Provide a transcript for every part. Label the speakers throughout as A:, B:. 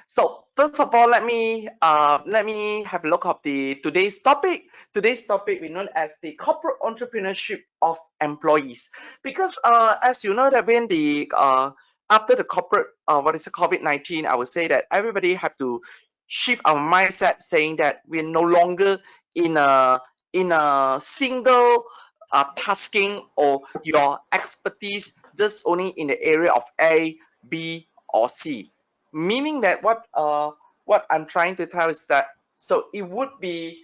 A: So first of all, let me have a look at the today's topic. Today's topic we know as the corporate entrepreneurship of employees. Because as you know that when the after the corporate COVID-19, I would say that everybody have to shift our mindset, saying that we're no longer in a single tasking or your expertise just only in the area of A, B, or C. Meaning that what I'm trying to tell is that so it would be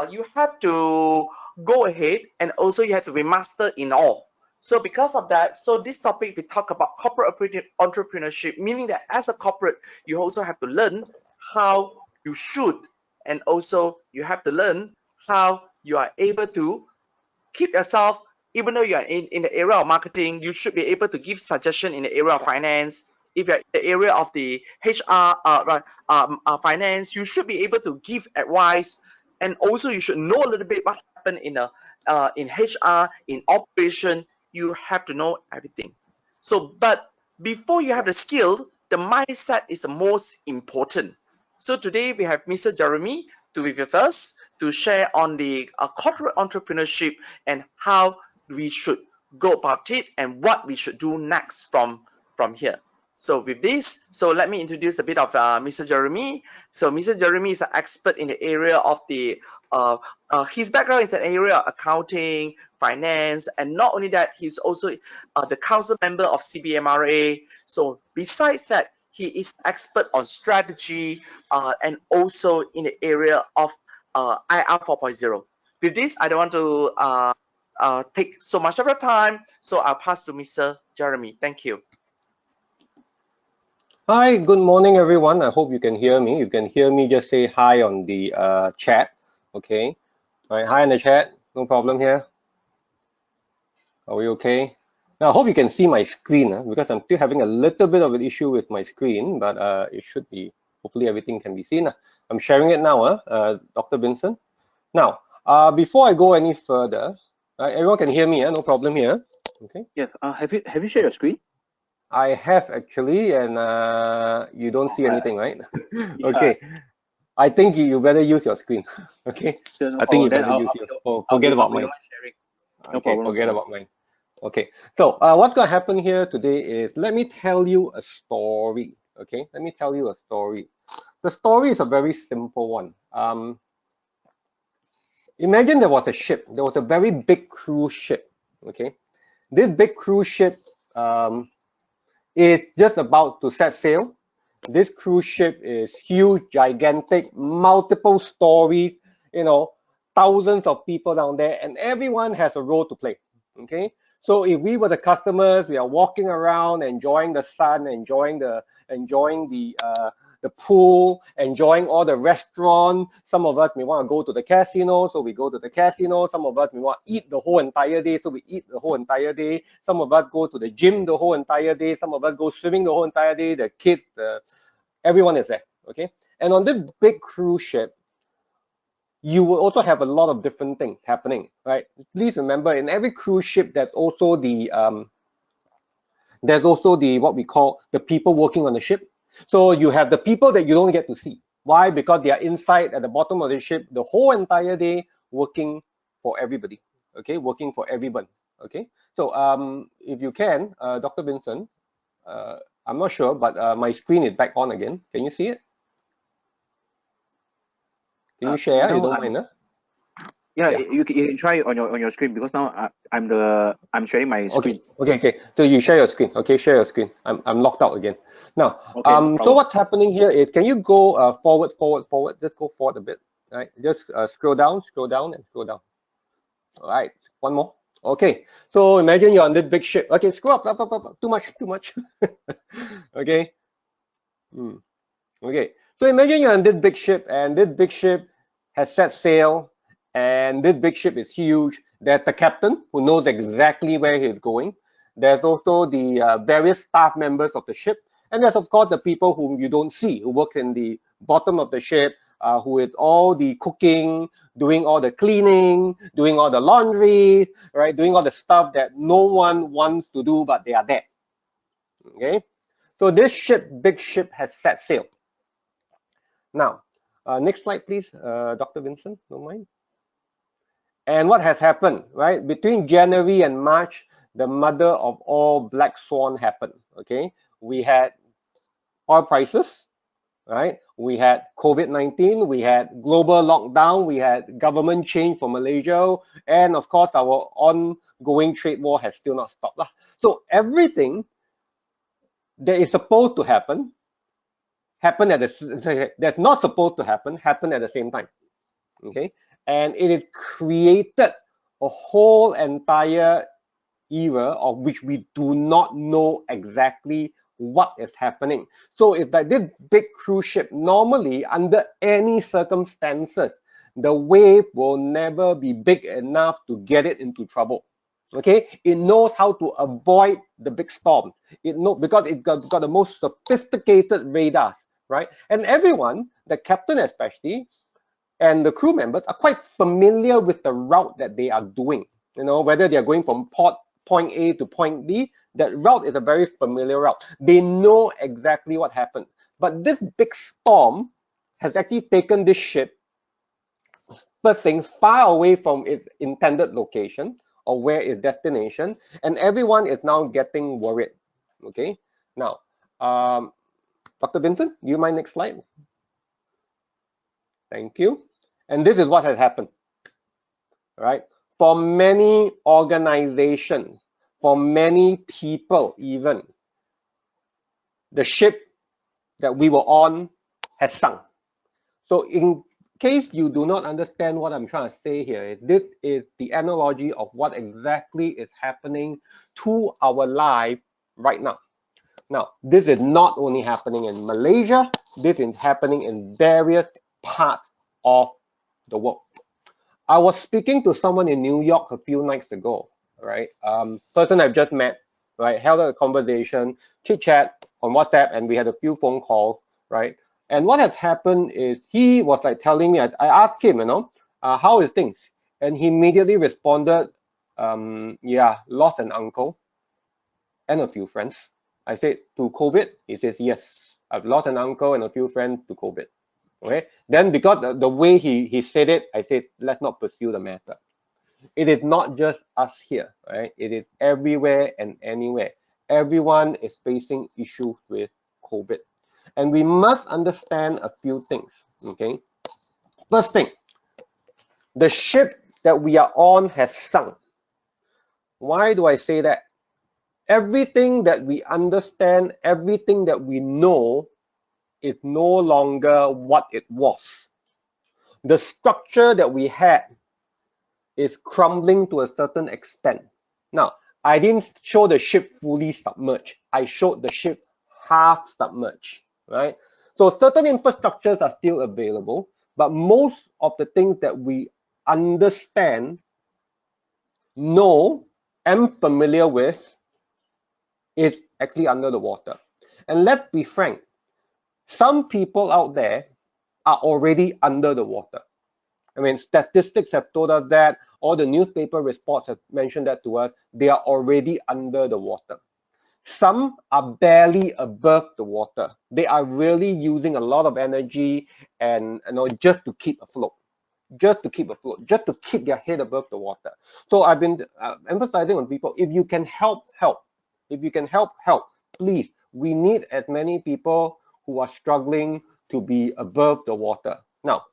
A: you have to go ahead and also you have to be master in all. So because of that, so this topic we talk about corporate entrepreneurship, meaning that as a corporate, you also have to learn how you should, and also you have to learn how you are able to keep yourself, even though you are in the area of marketing, you should be able to give suggestion in the area of finance. If you're in the area of the HR finance, you should be able to give advice, and also you should know a little bit what happened in HR, in operation. You have to know everything. So, but before you have the skill, the mindset is the most important. So today we have Mr. Jeremy to be with us to share on the corporate entrepreneurship and how we should go about it and what we should do next from here. So with this, so let me introduce a bit of Mr. Jeremy. So Mr. Jeremy is an expert in the area of the his background is an area of accounting, finance, and not only that, he's also the council member of CBMRA. So besides that, he is expert on strategy and also in the area of IR 4.0. With this, I don't want to take so much of your time, so I'll pass to Mr. Jeremy. Thank you.
B: Hi, good morning, everyone. I hope you can hear me. You can hear me, just say hi on the chat. Okay. All right, hi in the chat. No problem here. Are we okay? Now, I hope you can see my screen because I'm still having a little bit of an issue with my screen, but it should be, hopefully everything can be seen. I'm sharing it now, Dr. Vincent. Now, before I go any further, everyone can hear me, no problem here. Okay.
C: Yes. Have you shared your screen?
B: I have actually, and you don't see anything, right? Okay. I think you better use your screen. Okay.
C: Sure, no
B: I think you
C: problem.
B: better use your. Forget about mine.
C: No
B: Okay,
C: problem.
B: forget about mine. Okay. So what's going to happen here today is let me tell you a story. Okay. Let me tell you a story. The story is a very simple one. Imagine there was a ship. There was a very big cruise ship. Okay. This big cruise ship is just about to set sail. This cruise ship is huge, gigantic, multiple stories, you know, thousands of people down there, and everyone has a role to play. Okay. So if we were the customers, we are walking around, enjoying the sun, enjoying the pool, enjoying all the restaurants. Some of us may want to go to the casino, so we go to the casino. Some of us may want to eat the whole entire day, so we eat the whole entire day. Some of us go to the gym the whole entire day. Some of us go swimming the whole entire day. The kids, everyone is there. Okay. And on this big cruise ship, you will also have a lot of different things happening, right? Please remember, in every cruise ship, there's also the what we call the people working on the ship. So you have the people that you don't get to see. Why? Because they are inside at the bottom of the ship the whole entire day working for everybody. Okay, working for everyone. Okay. So if you can, Dr. Vincent, I'm not sure, but my screen is back on again. Can you see it? Can you share? You don't mind, huh?
C: Yeah, you can try it on your screen because now I'm sharing my screen.
B: Okay. So you share your screen. Okay, share your screen. I'm locked out again. Now,
C: okay, no
B: so what's happening here is, can you go forward? Just go forward a bit. Right. Just scroll down, and scroll down. All right. One more. Okay. So imagine you're on this big ship. Okay, scroll up. Too much. Okay. Okay. So imagine you're on this big ship, and this big ship has set sail, and this big ship is huge. There's the captain who knows exactly where he's going. There's also the various staff members of the ship, and there's of course the people whom you don't see, who work in the bottom of the ship, who is all the cooking, doing all the cleaning, doing all the laundry, right? Doing all the stuff that no one wants to do, but they are there. Okay. So this ship, big ship, has set sail. Now, next slide, please, Dr. Vincent, don't mind. And what has happened, right? Between January and March, the mother of all black swan happened, okay? We had oil prices, right? We had COVID-19, we had global lockdown, we had government change for Malaysia, and of course, our ongoing trade war has still not stopped. So everything that is supposed to happen, that's not supposed to happen at the same time, okay? And it is created a whole entire era of which we do not know exactly what is happening. So it's like this big cruise ship, normally under any circumstances, the wave will never be big enough to get it into trouble. Okay, it knows how to avoid the big storms. It knows because it got the most sophisticated radars, right? And everyone, the captain especially, and the crew members are quite familiar with the route that they are doing. You know, whether they are going from point A to point B, that route is a very familiar route. They know exactly what happened. But this big storm has actually taken this ship, first things, far away from its intended location or where its destination, and everyone is now getting worried. Okay, now, Dr. Vincent, do you mind next slide? Thank you. And this is what has happened, right? For many organizations, for many people even, the ship that we were on has sunk. So in case you do not understand what I'm trying to say here, this is the analogy of what exactly is happening to our life right now. Now, this is not only happening in Malaysia, this is happening in various parts of the world. I was speaking to someone in New York a few nights ago, right? Person I've just met, right? Held a conversation, chit chat on WhatsApp, and we had a few phone calls, right? And what has happened is he was like telling me, I asked him, you know, how is things? And he immediately responded, yeah, lost an uncle and a few friends. I said, to COVID? He says, yes, I've lost an uncle and a few friends to COVID. Okay. Then because the way he said it, I said, let's not pursue the matter. It is not just us here, right? It is everywhere and anywhere. Everyone is facing issues with COVID. And we must understand a few things, okay? First thing, the ship that we are on has sunk. Why do I say that? Everything that we understand, everything that we know is no longer what it was. The structure that we had is crumbling to a certain extent. Now, I didn't show the ship fully submerged. I showed the ship half submerged, right? So certain infrastructures are still available, but most of the things that we understand, know, and familiar with is actually under the water. And let's be frank, some people out there are already under the water. I mean, statistics have told us that, all the newspaper reports have mentioned that to us. They are already under the water. Some are barely above the water. They are really using a lot of energy and just to keep afloat, just to keep their head above the water. So I've been emphasizing on people, if you can help, help. If you can help, help. Please, we need as many people who are struggling to be above the water. Now,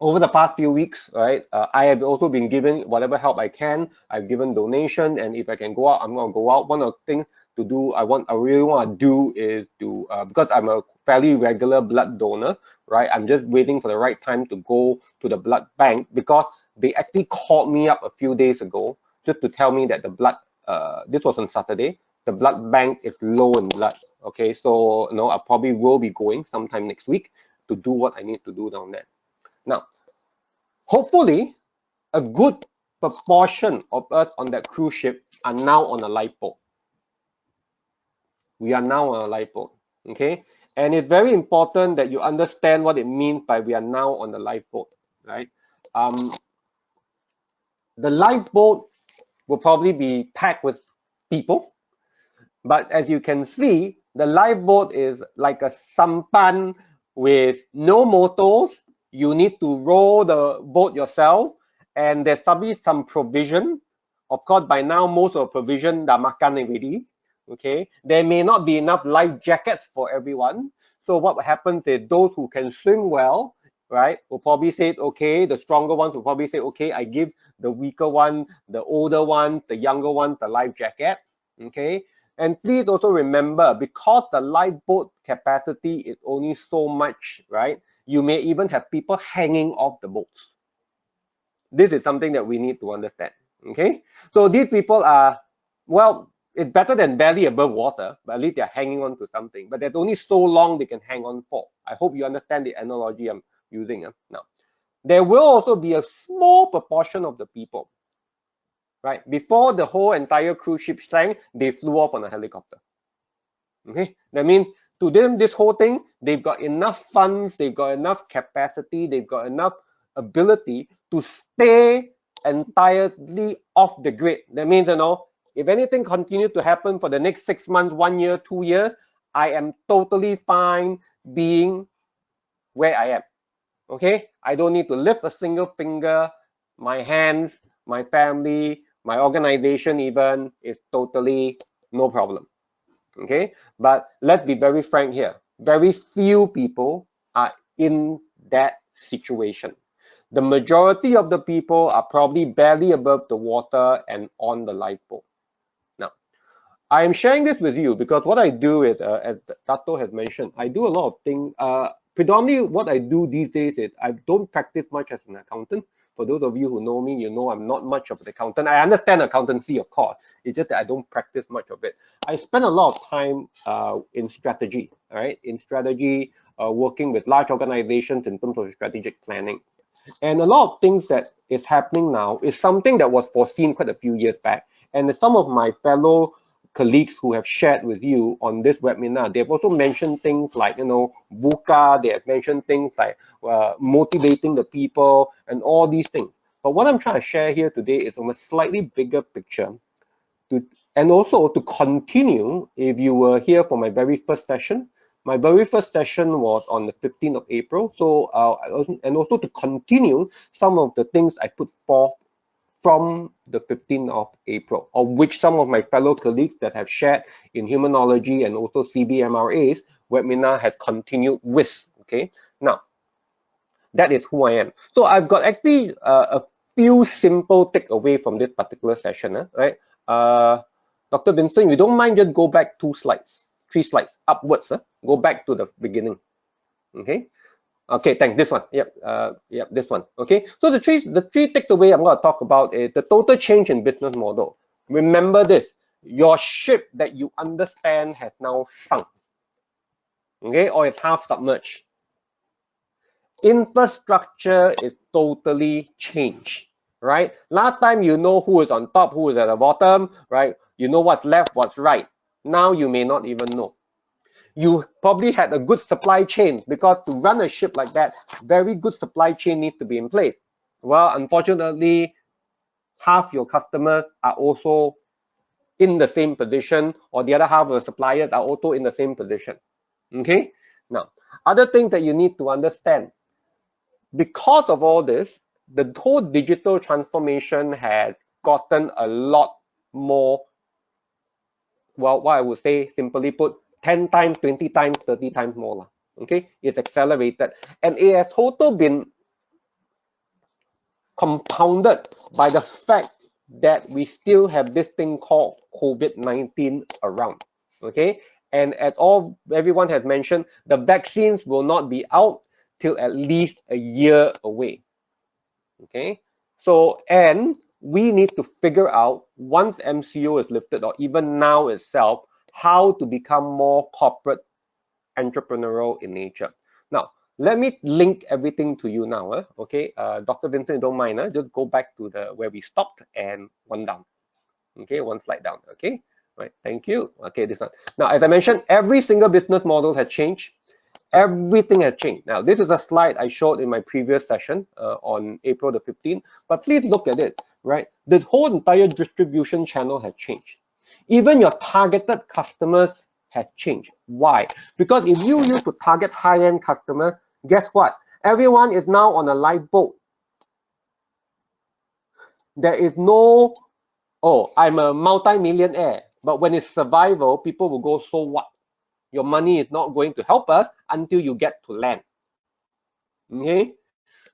B: over the past few weeks, right, I have also been given whatever help I can. I've given donation, and if I can go out, I'm going to go out. One of the things to do, I really want to do is to, because I'm a fairly regular blood donor, right, I'm just waiting for the right time to go to the blood bank, because they actually called me up a few days ago just to tell me that the blood, this was on Saturday, the blood bank is low in blood. Okay, so I probably will be going sometime next week to do what I need to do down there. Now, hopefully, a good proportion of us on that cruise ship are now on a lifeboat. We are now on a lifeboat, okay? And it's very important that you understand what it means by we are now on the lifeboat, right? The lifeboat will probably be packed with people, but as you can see, the lifeboat is like a sampan with no motors. You need to row the boat yourself, and there's probably some provision. Of course, by now, most of the provision are makan already. Okay, there may not be enough life jackets for everyone. So what happens is those who can swim well, right, will probably say, okay, the stronger ones will probably say, okay, I give the weaker one, the older one, the younger one, the life jacket. Okay, and please also remember, because the lifeboat capacity is only so much, right, you may even have people hanging off the boats. This is something that we need to understand. Okay, so these people are, well, it's better than barely above water, but at least they're hanging on to something. But there's only so long they can hang on for. I hope you understand the analogy I'm using. Now, there will also be a small proportion of the people, right? Before the whole entire cruise ship sank, they flew off on a helicopter. Okay, that means to them, this whole thing, they've got enough funds, they've got enough capacity, they've got enough ability to stay entirely off the grid. That means, you know, if anything continues to happen for the next 6 months, 1 year, 2 years, I am totally fine being where I am. Okay, I don't need to lift a single finger. My hands, my family, my organization even is totally no problem. Okay, but let's be very frank here. Very few people are in that situation. The majority of the people are probably barely above the water and on the lifeboat. Now, I am sharing this with you because what I do is, as Tato has mentioned, I do a lot of things. Predominantly, what I do these days is I don't practice much as an accountant. For those of you who know me, you know I'm not much of an accountant. I understand accountancy, of course. It's just that I don't practice much of it. I spend a lot of time in strategy, all right? In strategy, working with large organizations in terms of strategic planning. And a lot of things that is happening now is something that was foreseen quite a few years back. And some of my fellow colleagues who have shared with you on this webinar, they've also mentioned things like, you know, VUCA, they have mentioned things like motivating the people and all these things. But what I'm trying to share here today is on a slightly bigger picture, and also to continue, if you were here for my very first session, my very first session was on the 15th of April. So, and also to continue some of the things I put forth from the 15th of April, of which some of my fellow colleagues that have shared in Humanology and also CBMRA's webinar has continued with. Okay, now that is who I am. So I've got actually a few simple takeaway from this particular session, right? Dr. Vincent, you don't mind just go back 2 slides, 3 slides upwards, go back to the beginning. Okay. Okay, thanks. This one. Yep. Yep, this one. Okay. So the three takeaway I'm going to talk about is the total change in business model. Remember this: your ship that you understand has now sunk. Okay, or it's half submerged. Infrastructure is totally changed. Right? Last time you know who is on top, who is at the bottom. Right? You know what's left, what's right. Now you may not even know. You probably had a good supply chain, because to run a ship like that, very good supply chain needs to be in place. Well, unfortunately, half your customers are also in the same position, or the other half of the suppliers are also in the same position. Okay? Now, other things that you need to understand, because of all this, the whole digital transformation has gotten a lot more, well, what I would say, simply put, 10 times, 20 times, 30 times more. Okay, it's accelerated, and it has also been compounded by the fact that we still have this thing called COVID-19 around. Okay, and as everyone has mentioned, the vaccines will not be out till at least a year away. Okay, so, and we need to figure out, once MCO is lifted, or even now itself, how to become more corporate entrepreneurial in nature. Now, let me link everything to you now. Okay, Dr. Vincent, don't mind. Just go back to the where we stopped and one down. Okay, 1 slide down. Okay, right. Thank you. Okay, this one. Now, as I mentioned, every single business model has changed. Everything has changed. Now, this is a slide I showed in my previous session on April the 15th. But please look at it. Right, the whole entire distribution channel has changed. Even your targeted customers has changed. Why? Because if you used to target high-end customers, guess what? Everyone is now on a lifeboat. There is no, oh, I'm a multi-millionaire. But when it's survival, people will go, so what? Your money is not going to help us until you get to land. Okay?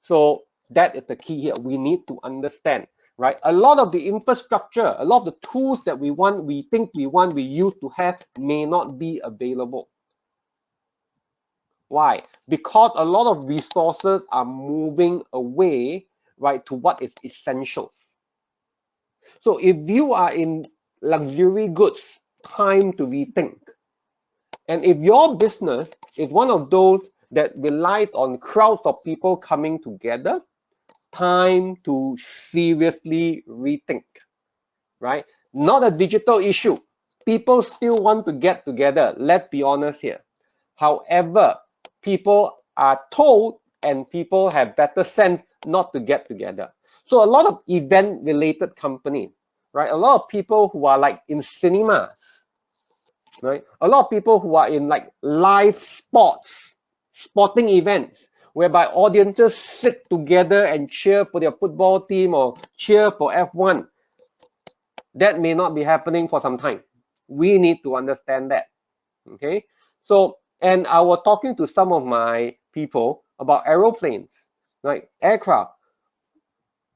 B: So that is the key here. We need to understand, right? A lot of the infrastructure, a lot of the tools that we want, we think we want, we used to have may not be available. Why? Because a lot of resources are moving away, right, to what is essentials. So if you are in luxury goods, time to rethink. And if your business is one of those that relies on crowds of people coming together, time to seriously rethink, right? Not a digital issue. People still want to get together. Let's be honest here. However, people are told and people have better sense not to get together. So a lot of event-related companies, right? A lot of people who are like in cinemas, right? A lot of people who are in like live sporting events, whereby audiences sit together and cheer for their football team or cheer for F1. That may not be happening for some time. We need to understand that. Okay. So, and I was talking to some of my people about aeroplanes, right? Aircraft.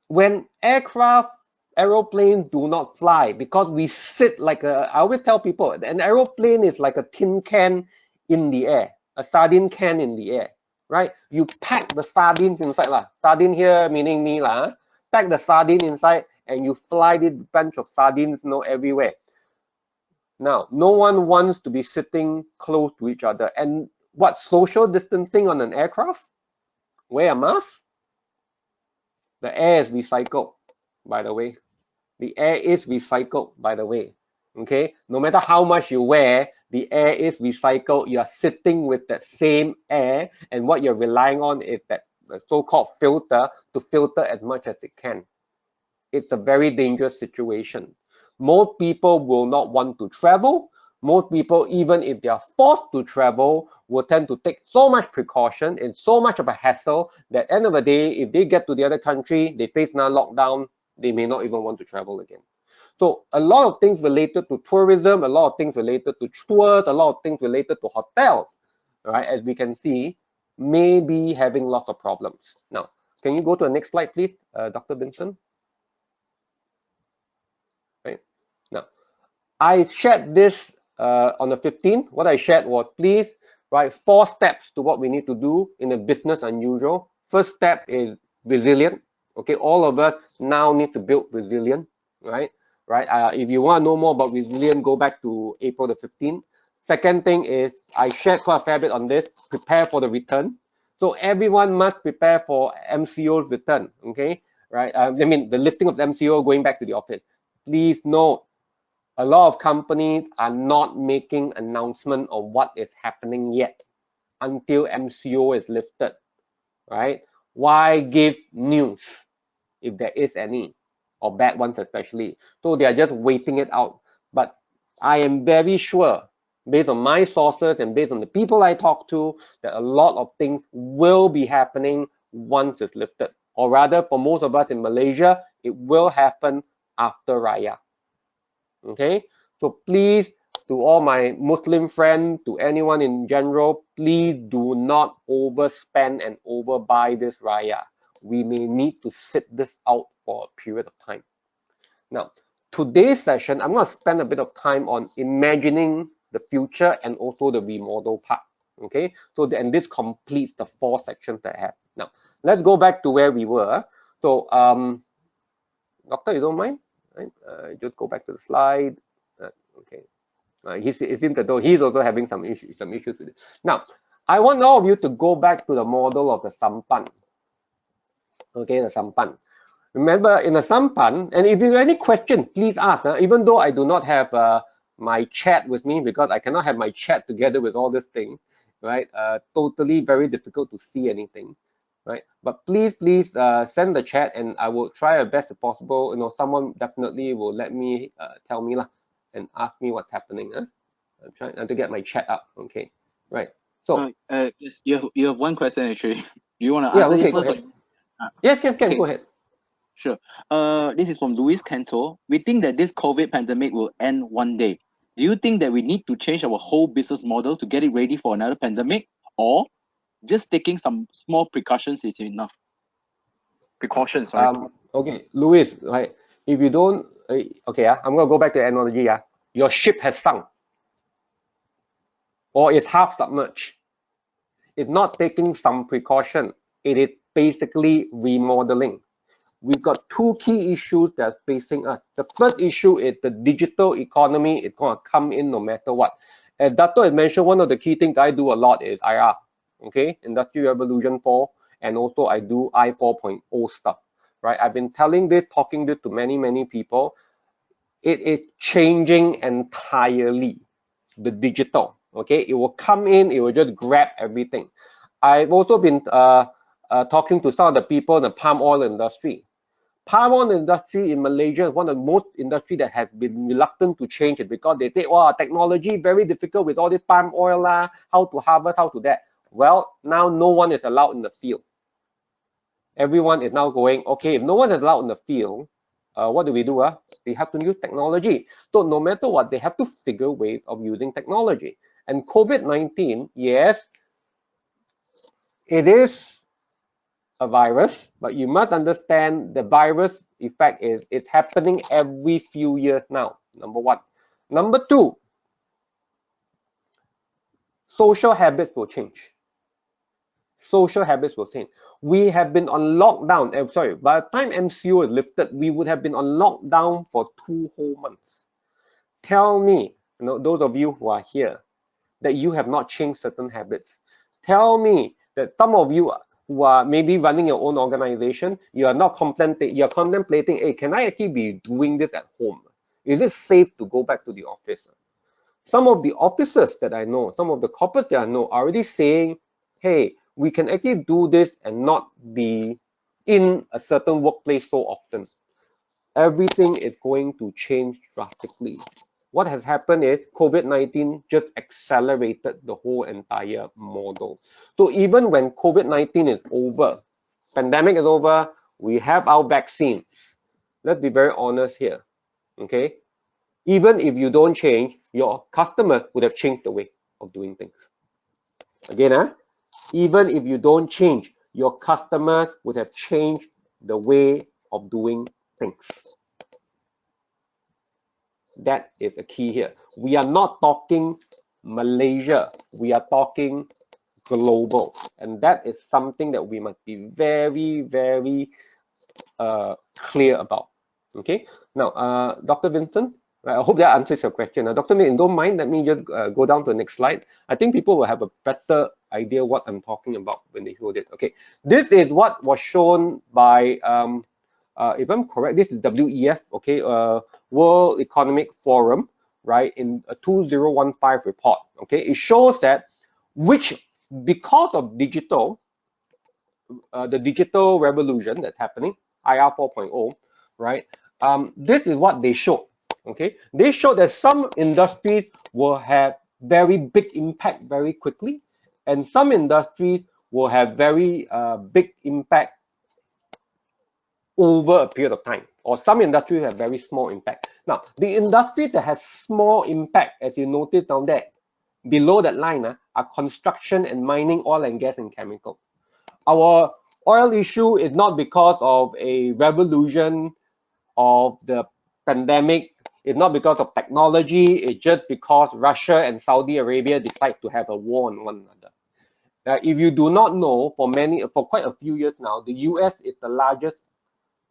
B: When aeroplanes do not fly because we sit like a, I always tell people, an aeroplane is like a tin can in the air, a sardine can in the air, right? You pack the sardines inside lah. Sardine here meaning me lah. Pack the sardine inside and you fly this bunch of sardines, you know, everywhere. Now, no one wants to be sitting close to each other. And what, social distancing on an aircraft? Wear a mask? The air is recycled, by the way. The air is recycled, by the way. Okay, no matter how much you wear, the air is recycled. You are sitting with the same air, and what you're relying on is that the so-called filter to filter as much as it can. It's a very dangerous situation. Most people will not want to travel. Most people, even if they are forced to travel, will tend to take so much precaution and so much of a hassle that at the end of the day, if they get to the other country, they face another lockdown, they may not even want to travel again. So a lot of things related to tourism, a lot of things related to tours, a lot of things related to hotels, right, as we can see, may be having lots of problems. Now, can you go to the next slide, please, Dr. Benson? Right. Now, I shared this on the 15th. What I shared was, please, right, 4 steps to what we need to do in a business unusual. First step is resilient. Okay, all of us now need to build resilience, right? If you want to know more about resilience, go back to April the 15th. Second thing is, I shared quite a fair bit on this, prepare for the return. So everyone must prepare for MCO's return, okay? Right, I mean, the lifting of the MCO going back to the office. Please note, a lot of companies are not making announcement on what is happening yet until MCO is lifted, right? Why give news if there is any, or bad ones especially? So they are just waiting it out. But I am very sure, based on my sources and based on the people I talk to, that a lot of things will be happening once it's lifted. Or rather, for most of us in Malaysia, it will happen after Raya. Okay, so please, to all my Muslim friends, to anyone in general, please do not overspend and overbuy this Raya. We may need to sit this out for a period of time. Now, today's session, I'm going to spend a bit of time on imagining the future and also the remodel part. Okay, so and this completes the 4 sections that I have. Now, let's go back to where we were. So, Doctor, you don't mind? Right? Just go back to the slide. Okay. It seems that though he's also having some issues with it. Now, I want all of you to go back to the model of the sampan. Okay, the sampan. Remember, in the sampan, and if you have any questions, please ask. Even though I do not have my chat with me, because I cannot have my chat together with all this thing, right? Totally very difficult to see anything. Right, but please send the chat and I will try our best as possible. You know, someone definitely will let me tell me lah and ask me what's happening. I'm trying to get my chat up. Okay, right. So
C: Yes, you have one question actually. Do you want to
B: yeah,
C: answer
B: okay,
C: it
B: go
C: first?
B: ahead. Yes, can
C: Okay.
B: go ahead.
C: Sure. This is from Luis Cantor. We think that this COVID pandemic will end one day. Do you think that we need to change our whole business model to get it ready for another pandemic, or just taking some small precautions is enough? Precautions, sorry.
B: Okay, Louis, right? If you don't, okay, I'm gonna go back to the analogy. Your ship has sunk, or it's half submerged. It's not taking some precaution. It is basically remodeling. We've got two key issues that's facing us. The first issue is the digital economy. It's gonna come in no matter what. As Dato had mentioned, one of the key things I do a lot is IR, okay, Industry Revolution 4, and also I do I 4.0 stuff, right? I've been talking this to many people. It is changing entirely, the digital, okay? It will come in, it will just grab everything. I've also been talking to some of the people in the palm oil industry. Palm oil industry in Malaysia is one of the most industry that has been reluctant to change it because they say, wow, technology very difficult with all this palm oil, how to harvest, how to that. Well, now no one is allowed in the field. Everyone is now going, okay, if no one is allowed in the field, what do? They have to use technology. So no matter what, they have to figure ways of using technology. And COVID-19, yes, it is a virus, but you must understand the virus effect is it's happening every few years now, number one. Number two, social habits will change. Social habits will change. We have been on lockdown. Sorry, by the time MCO is lifted, we would have been on lockdown for 2 whole months. Tell me, those of you who are here, that you have not changed certain habits. Tell me that some of you who are maybe running your own organization, you are not contemplating, hey, can I actually be doing this at home? Is it safe to go back to the office? Some of the officers that I know, some of the corporates that I know are already saying, hey, we can actually do this and not be in a certain workplace so often. Everything is going to change drastically. What has happened is COVID-19 just accelerated the whole entire model. So even when COVID-19 is over, pandemic is over, we have our vaccine. Let's be very honest here, okay? Even if you don't change, your customer would have changed the way of doing things. Again, even if you don't change, your customers would have changed the way of doing things. That is a key here. We are not talking Malaysia. We are talking global. And that is something that we must be very, very clear about. Okay. Now, Dr. Vincent, I hope that answers your question. Dr. Vincent, don't mind, let me just go down to the next slide. I think people will have a better idea what I'm talking about when they hear this. Okay. This is what was shown by if I'm correct, this is WEF, okay, World Economic Forum, right, in a 2015 report, okay. It shows that because of digital, the digital revolution that's happening, IR 4.0, right, this is what they showed, okay. They showed that some industries will have very big impact very quickly, and some industries will have very big impact over a period of time, or some industries have very small impact. Now, the industry that has small impact, as you notice down there, below that line, are construction and mining, oil and gas and chemical. Our oil issue is not because of a revolution of the pandemic. It's not because of technology. It's just because Russia and Saudi Arabia decide to have a war on one another. If you do not know, for quite a few years now, the US is the largest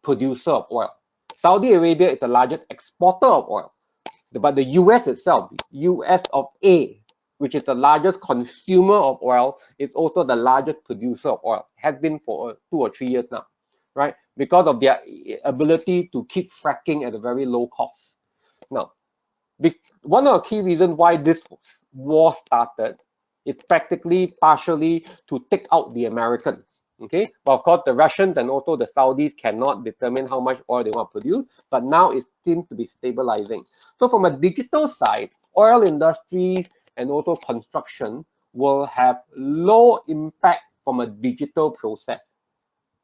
B: producer of oil. Saudi Arabia is the largest exporter of oil. But the US itself, US of A, which is the largest consumer of oil, is also the largest producer of oil. Has been for 2 or 3 years now, right? Because of their ability to keep fracking at a very low cost. Now, one of the key reasons why this war started is practically partially to take out the Americans. Okay, but of course the Russians and also the Saudis cannot determine how much oil they want to produce, but now it seems to be stabilizing. So from a digital side, oil industries and also construction will have low impact from a digital process.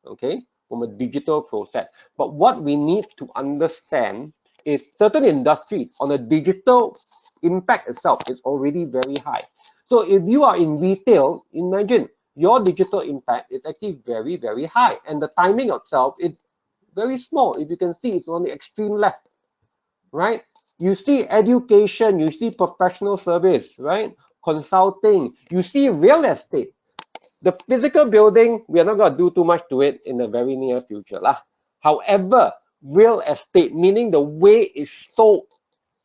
B: Okay, from a digital process. But what we need to understand is certain industries on a digital impact itself is already very high. So if you are in retail, imagine your digital impact is actually very, very high. And the timing itself is very small. If you can see, it's on the extreme left, right? You see education, you see professional service, right? Consulting, you see real estate. The physical building, we are not going to do too much to it in the very near future. However, real estate, meaning the way it's sold,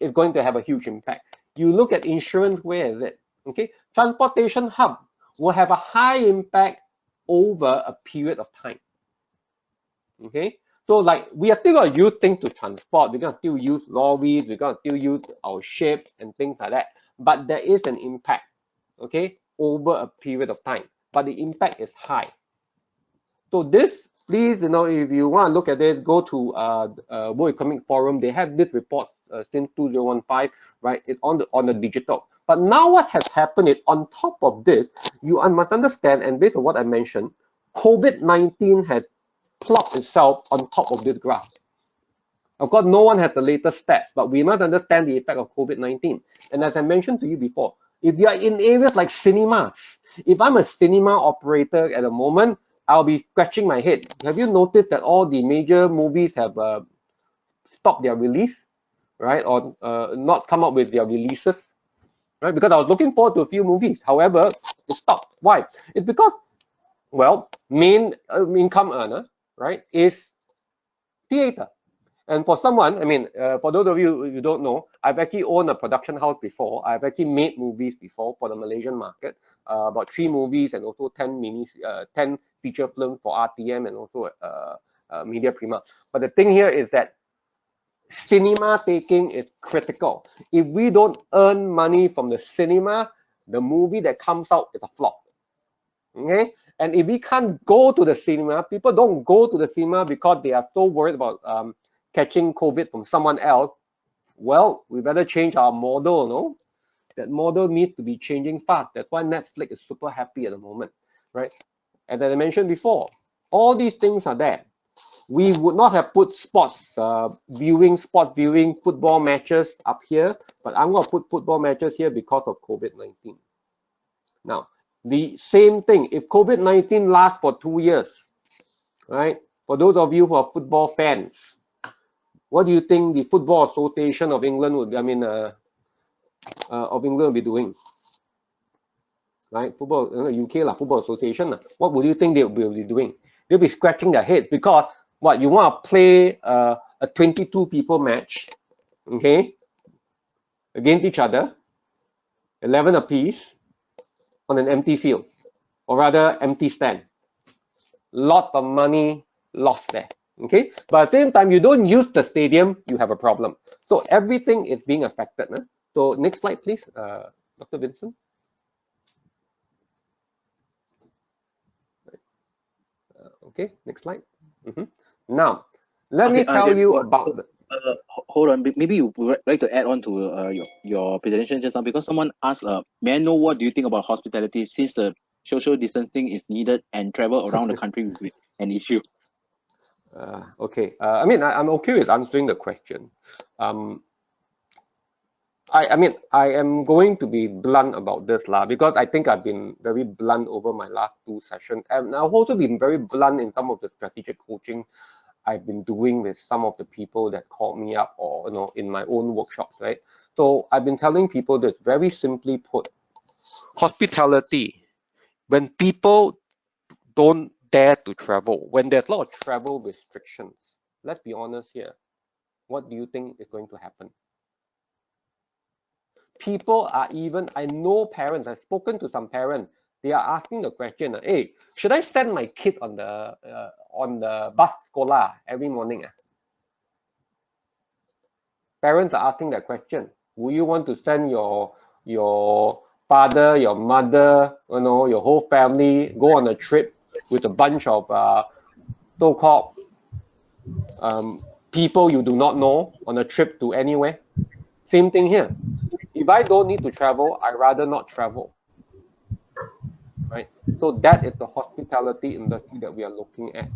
B: is going to have a huge impact. You look at insurance, where is it? Okay, transportation hub will have a high impact over a period of time. Okay, so like we are still going to use things to transport. We're going to still use lorries. We're going to still use our ships and things like that. But there is an impact, okay, over a period of time. But the impact is high. So this, please, if you want to look at it, go to World Economic Forum. They have this report since 2015, right? It's on the digital. But now what has happened is, on top of this, you must understand, and based on what I mentioned, COVID-19 had plopped itself on top of this graph. Of course, no one has the latest stats, but we must understand the effect of COVID-19. And as I mentioned to you before, if you are in areas like cinemas, if I'm a cinema operator at the moment, I'll be scratching my head. Have you noticed that all the major movies have stopped their release, right? Or not come up with their releases, right? Because I was looking forward to a few movies. However, it stopped. Why? It's because, well, main income earner, right, is theater. And for someone, I mean, for those of you who don't know, I've actually owned a production house before. I've actually made movies before for the Malaysian market, about 3 movies and also 10 feature films for RTM and also Media Prima. But the thing here is that cinema taking is critical. If we don't earn money from the cinema, the movie that comes out is a flop. Okay? And if we can't go to the cinema, people don't go to the cinema because they are so worried about catching COVID from someone else. Well, we better change our model, no? That model needs to be changing fast. That's why Netflix is super happy at the moment, right? As I mentioned before, all these things are there. We would not have put sport viewing, football matches up here, but I'm going to put football matches here because of COVID-19. Now, the same thing, if COVID-19 lasts for 2 years, right? For those of you who are football fans, what do you think the Football Association of England would, of England will be doing? Right, football, UK Football Association. What would you think they will be doing? They'll be scratching their heads because what, you want to play a 22 people match, okay, against each other, 11 apiece, on an empty field, or rather empty stand. Lot of money lost there. Okay, but at the same time, you don't use the stadium, you have a problem. So everything is being affected. Huh? So next slide, please, Dr. Vincent. Okay, next slide. Now, let me tell you about the...
C: hold on, maybe you would like to add on to your presentation just now, because someone asked, may I know what do you think about hospitality since the social distancing is needed and travel around the country with an issue?
B: Okay, I'm okay with answering the question. I am going to be blunt about this because I think I've been very blunt over my last 2 sessions, and I've also been very blunt in some of the strategic coaching I've been doing with some of the people that called me up, or in my own workshops, right? So I've been telling people that, very simply put, hospitality, when people don't dare to travel, when there's a lot of travel restrictions, let's be honest here, what do you think is going to happen? People are I know parents, I've spoken to some parents, they are asking the question, hey, should I send my kid on the bus sekolah every morning? Parents are asking that question. Will you want to send your father, your mother, your whole family go on a trip with a bunch of so-called people you do not know on a trip to anywhere. Same thing here. If I don't need to travel, I'd rather not travel, right? So that is the hospitality industry that we are looking at.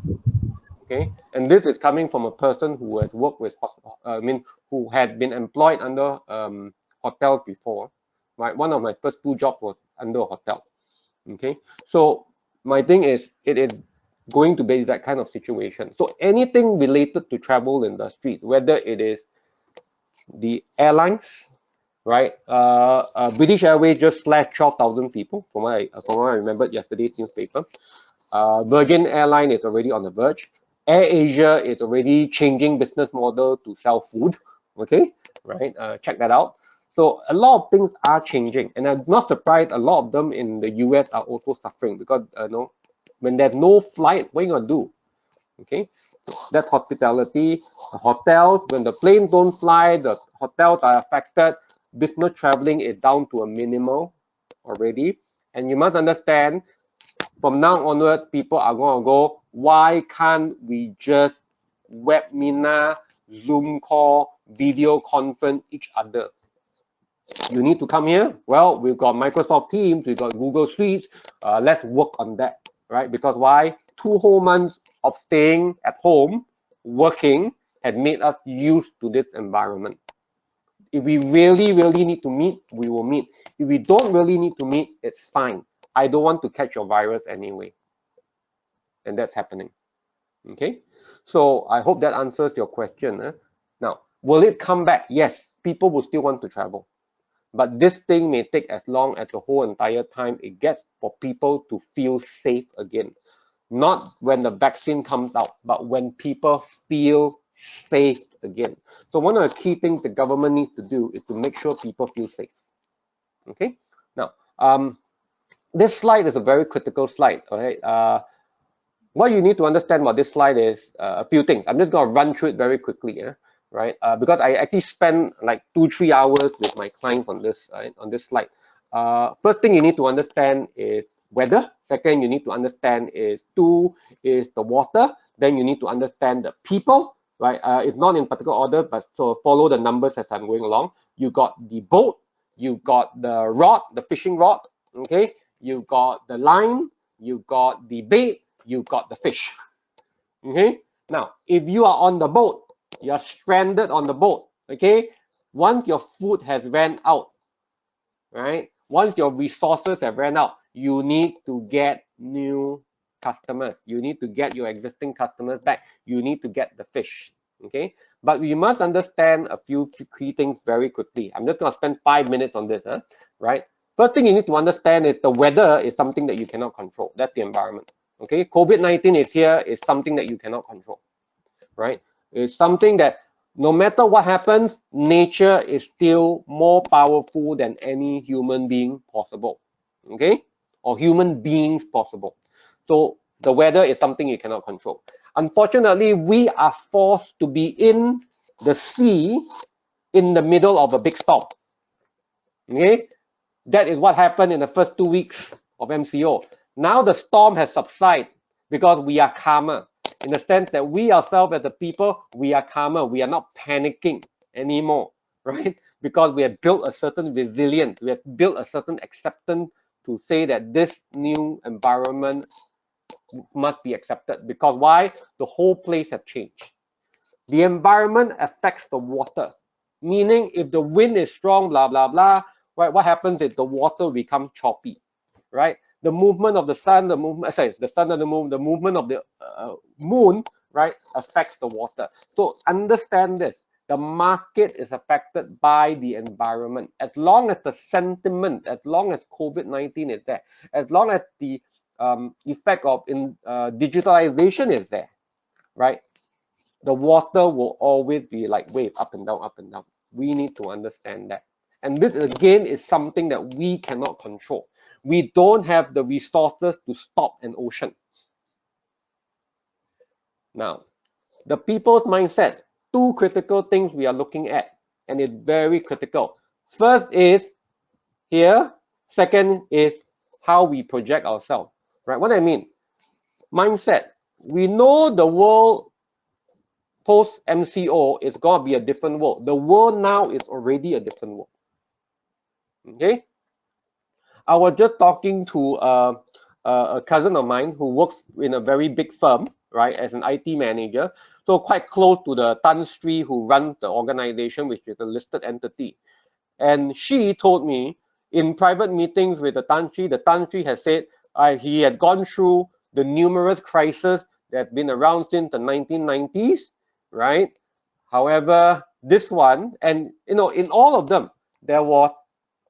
B: Okay, and this is coming from a person who has worked with, who had been employed under hotels before, right? One of my first 2 jobs was under a hotel. Okay, so my thing is, it is going to be that kind of situation. So anything related to travel industry, whether it is the airlines, right? British Airways just slashed 12,000 people, from what I remembered yesterday's newspaper. Virgin Airline is already on the verge. Air Asia is already changing business model to sell food. Okay, right? Check that out. So a lot of things are changing, and I'm not surprised. A lot of them in the US are also suffering because when there's no flight, what are you gonna do? Okay, that's hospitality. The hotels, when the planes don't fly, the hotels are affected. Business traveling is down to a minimal already, and you must understand, from now onwards, people are going to go, why can't we just webinar, Zoom call, video conference each other? You need to come here. Well, we've got Microsoft Teams, we've got Google Suites. Let's work on that, right? Because why? 2 whole months of staying at home, working, had made us used to this environment. If we really, really need to meet, we will meet. If we don't really need to meet, it's fine. I don't want to catch your virus anyway. And that's happening. Okay, so I hope that answers your question. Now, will it come back? Yes, people will still want to travel, but this thing may take as long as the whole entire time it gets for people to feel safe again. Not when the vaccine comes out, but when people feel safe again. So one of the key things the government needs to do is to make sure people feel safe. Okay, now this slide is a very critical slide. All right. What you need to understand about this slide is a few things. I'm just going to run through it very quickly, right? Because I actually spent like 2-3 hours with my clients on this slide. First thing you need to understand is weather. Second, you need to understand is the water. Then you need to understand the people, right? It's not in particular order, but so follow the numbers as I'm going along. You got the boat, you got the rod, the fishing rod, okay? You got the line, you got the bait, you got the fish. Okay, now if you are on the boat, you're stranded on the boat. Okay, once your food has ran out, right, once your resources have ran out, you need to get new customers. You need to get your existing customers back. You need to get the fish. Okay, but we must understand a few key things very quickly. I'm just going to spend 5 minutes on this, right? First thing you need to understand is the weather is something that you cannot control. That's the environment. Okay, COVID-19 is here, is something that you cannot control, right? It's something that no matter what happens, nature is still more powerful than any human being possible, okay? Or human beings possible. So the weather is something you cannot control. Unfortunately, we are forced to be in the sea in the middle of a big storm, okay? That is what happened in the first 2 weeks of MCO. Now the storm has subsided because we are calmer, in the sense that we ourselves as the people, we are calmer. We are not panicking anymore, right? Because we have built a certain resilience. We have built a certain acceptance to say that this new environment must be accepted. Because why? The whole place has changed. The environment affects the water, meaning if the wind is strong, blah, blah, blah, right? What happens is the water becomes choppy, right? The movement of the sun, the movement of the movement of the moon, right, affects the water. So understand this. The market is affected by the environment. As long as the sentiment, as long as COVID-19 is there, as long as the effect of digitalization is there, right, the water will always be like wave, up and down, up and down. We need to understand that. And this again is something that we cannot control. We don't have the resources to stop an ocean. Now, the people's mindset, 2 critical things we are looking at, and it's very critical. First is here, second is how we project ourselves, right? What I mean, mindset. We know the world post MCO is going to be a different world. The world now is already a different world. Okay. I was just talking to a cousin of mine who works in a very big firm, right, as an IT manager. So quite close to the Tan Sri who runs the organization, which is a listed entity. And she told me in private meetings with the Tan Sri has said he had gone through the numerous crises that have been around since the 1990s, right? However, this one, and in all of them, there was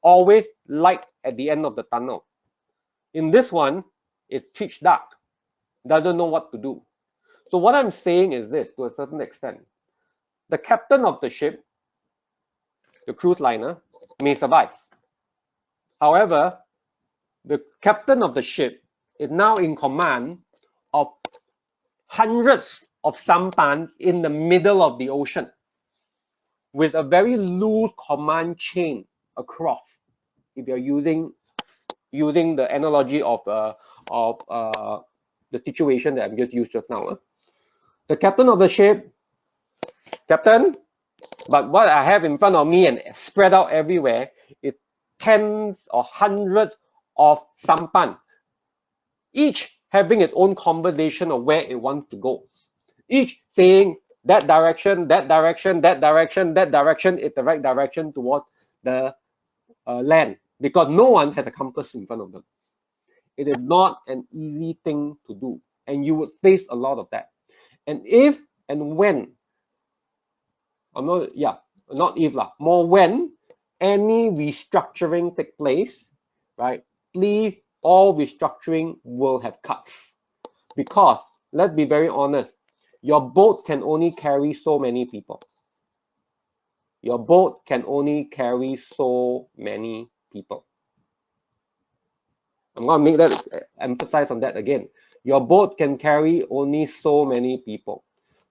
B: always light at the end of the tunnel. In this one, it's pitch dark, doesn't know what to do. So what I'm saying is this, to a certain extent, the captain of the ship, the cruise liner, may survive. However, the captain of the ship is now in command of hundreds of sampans in the middle of the ocean with a very loose command chain across. If you're using the analogy of the situation that I've just used just now. The captain of the ship, captain, but what I have in front of me and spread out everywhere is tens or hundreds of sampan, each having its own conversation of where it wants to go. Each saying that direction, that direction, that direction, that direction is the right direction towards the land, because no one has a compass in front of them. It is not an easy thing to do, and you would face a lot of that. And if and when, more when any restructuring take place, right? Please, all restructuring will have cuts, because let's be very honest, your boat can only carry so many people. Your boat can only carry so many people. I'm going to make that emphasize on that again. Your boat can carry only so many people.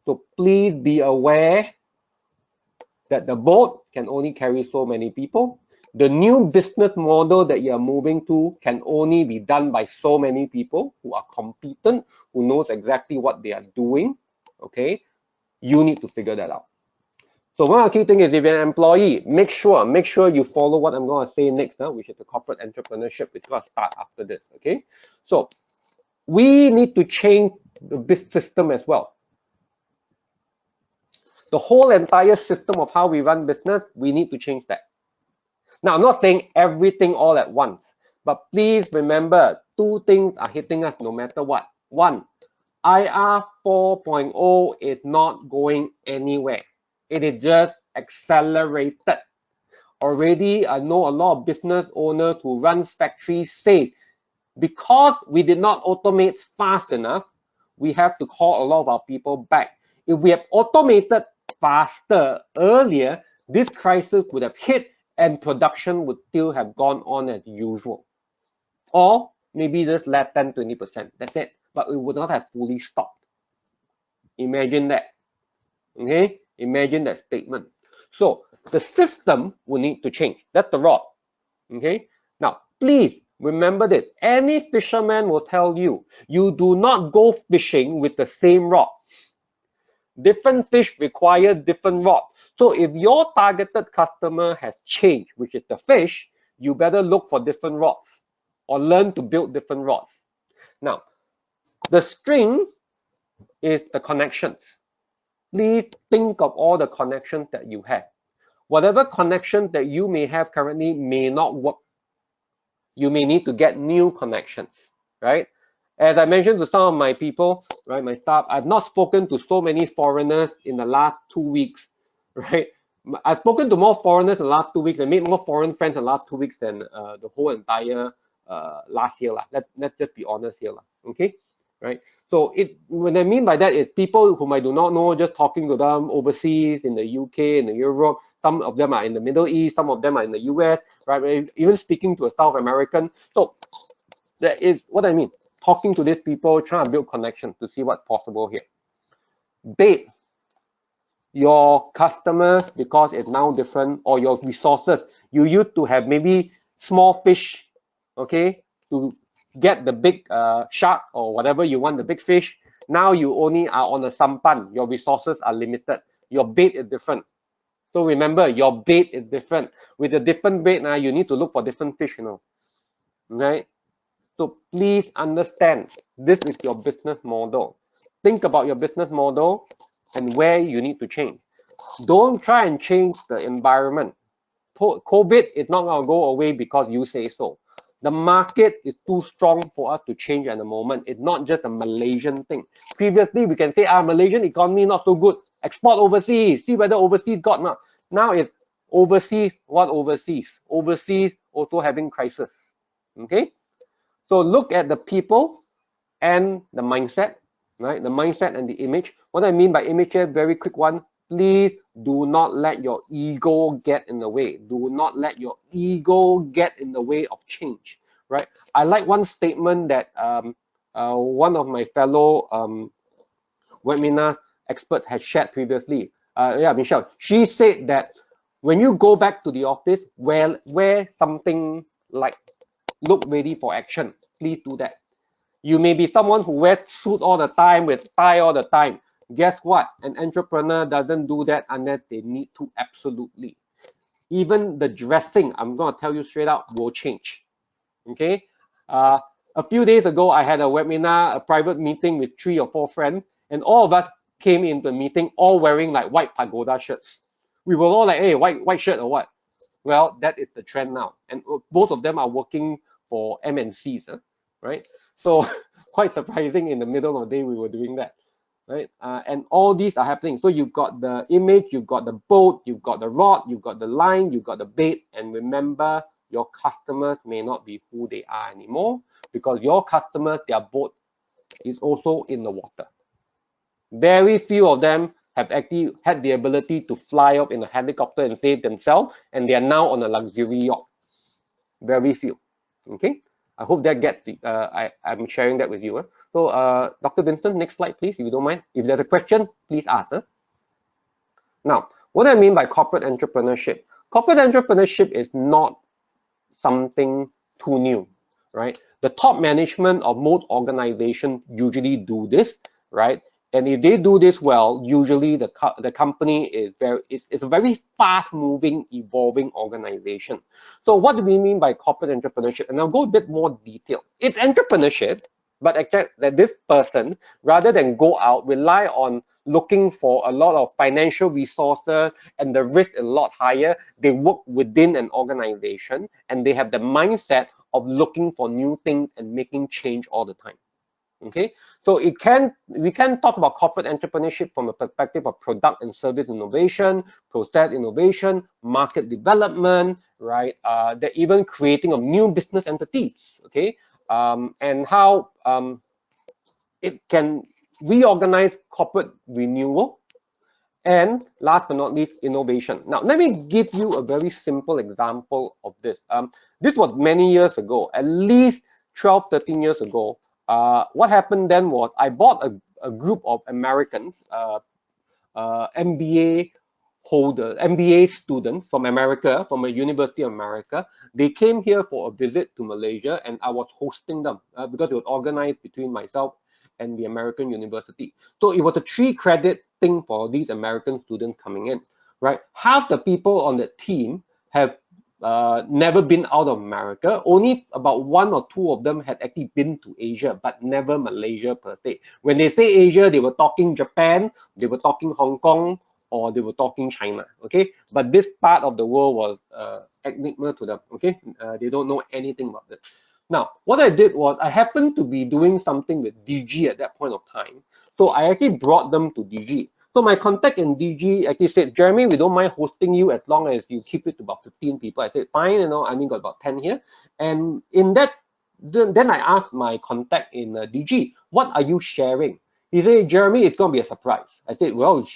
B: So please be aware that the boat can only carry so many people. The new business model that you're moving to can only be done by so many people who are competent, who knows exactly what they are doing. Okay, you need to figure that out. So one of the key things is, if you're an employee, make sure you follow what I'm going to say next, which is the corporate entrepreneurship, which is going to start after this. Okay, so we need to change the business system as well. The whole entire system of how we run business, we need to change that. Now, I'm not saying everything all at once, but please remember, two things are hitting us no matter what. One, IR 4.0 is not going anywhere. It is just accelerated. Already, I know a lot of business owners who run factories say, because we did not automate fast enough, we have to call a lot of our people back. If we have automated faster earlier, this crisis would have hit and production would still have gone on as usual. Or maybe just less than 20%. That's it. But it would not have fully stopped. Imagine that. Okay? Imagine that statement. So the system will need to change. That's the rod. Okay? Now, please remember this. Any fisherman will tell you, you do not go fishing with the same rod. Different fish require different rods. So if your targeted customer has changed, which is the fish, you better look for different rods or learn to build different rods. Now, the string is the connections. Please think of all the connections that you have. Whatever connections that you may have currently may not work. You may need to get new connections, right? As I mentioned to some of my people, right, my staff, I've not spoken to so many foreigners in the last 2 weeks, right? I've spoken to more foreigners in the last 2 weeks and made more foreign friends in the last 2 weeks than the whole entire last year. Let's just be honest here, okay? Right? So what I mean by that is people whom I do not know, just talking to them overseas, in the UK, in Europe. Some of them are in the Middle East, some of them are in the US, right? Even speaking to a South American. So that is what I mean. Talking to these people, trying to build connections to see what's possible here. Bait your customers because it's now different, or your resources. You used to have maybe small fish, okay, to get the big shark or whatever you want, the big fish. Now you only are on a sampan. Your resources are limited. Your bait is different. So remember, your bait is different. With a different bait now, you need to look for different fish, you know. Right? So please understand, this is your business model. Think about your business model and where you need to change. Don't try and change the environment. COVID is not going to go away because you say so. The market is too strong for us to change at the moment. It's not just a Malaysian thing. Previously, we can say, Malaysian economy not so good. Export overseas. See whether overseas got not. Now it's overseas. What overseas? Overseas also having crisis. Okay? So look at the people and the mindset, right? The mindset and the image. What I mean by image here, very quick one. Please do not let your ego get in the way. Do not let your ego get in the way of change, right? I like one statement that one of my fellow webinar experts had shared previously. Yeah, Michelle. She said that when you go back to the office, wear something like look ready for action. Please do that. You may be someone who wears suit all the time with tie all the time. Guess what? An entrepreneur doesn't do that unless they need to, absolutely. Even the dressing, I'm going to tell you straight out, will change. Okay? A few days ago, I had a webinar, a private meeting with 3 or 4 friends, and all of us came into the meeting all wearing like white pagoda shirts. We were all like, hey, white shirt or what? Well, that is the trend now. And both of them are working for MNCs, right? So quite surprising, in the middle of the day we were doing that, right? And all these are happening. So you've got the image, you've got the boat, you've got the rod, you've got the line, you've got the bait. And remember, your customers may not be who they are anymore, because your customers, their boat is also in the water. Very few of them have actually had the ability to fly up in a helicopter and save themselves, and they are now on a luxury yacht. Very few. Okay, I hope that gets I'm sharing that with you. So Dr. Vincent, next slide please, if you don't mind. If there's a question, please ask. Now, what I mean by corporate entrepreneurship is not something too new, right? The top management of most organizations usually do this, right? And if they do this well, usually the company is it's a very fast-moving, evolving organization. So what do we mean by corporate entrepreneurship? And I'll go a bit more detail. It's entrepreneurship, but except that this person, rather than go out, rely on looking for a lot of financial resources and the risk is a lot higher. They work within an organization and they have the mindset of looking for new things and making change all the time. Okay, so we can talk about corporate entrepreneurship from a perspective of product and service innovation, process innovation, market development, right? They're even creating of new business entities, okay? And how it can reorganize corporate renewal, and last but not least, innovation. Now, let me give you a very simple example of this. This was many years ago, at least 12, 13 years ago. What happened then was I bought a group of Americans, MBA holders, MBA students from America, from a University of America. They came here for a visit to Malaysia, and I was hosting them because it was organized between myself and the American university. So it was a 3-credit thing for these American students coming in, right? Half the people on the team have never been out of America. Only about 1 or 2 of them had actually been to Asia, but never Malaysia per se. When they say Asia, they were talking Japan, they were talking Hong Kong, or they were talking China, okay? But this part of the world was enigma to them, okay? They don't know anything about this. Now, what I did was I happened to be doing something with DG at that point of time. So I actually brought them to DG. So my contact in DG actually said, Jeremy, we don't mind hosting you as long as you keep it to about 15 people. I said, fine, you know, I only got about 10 here. And in that, then I asked my contact in DG, what are you sharing? He said, Jeremy, it's going to be a surprise. I said, well,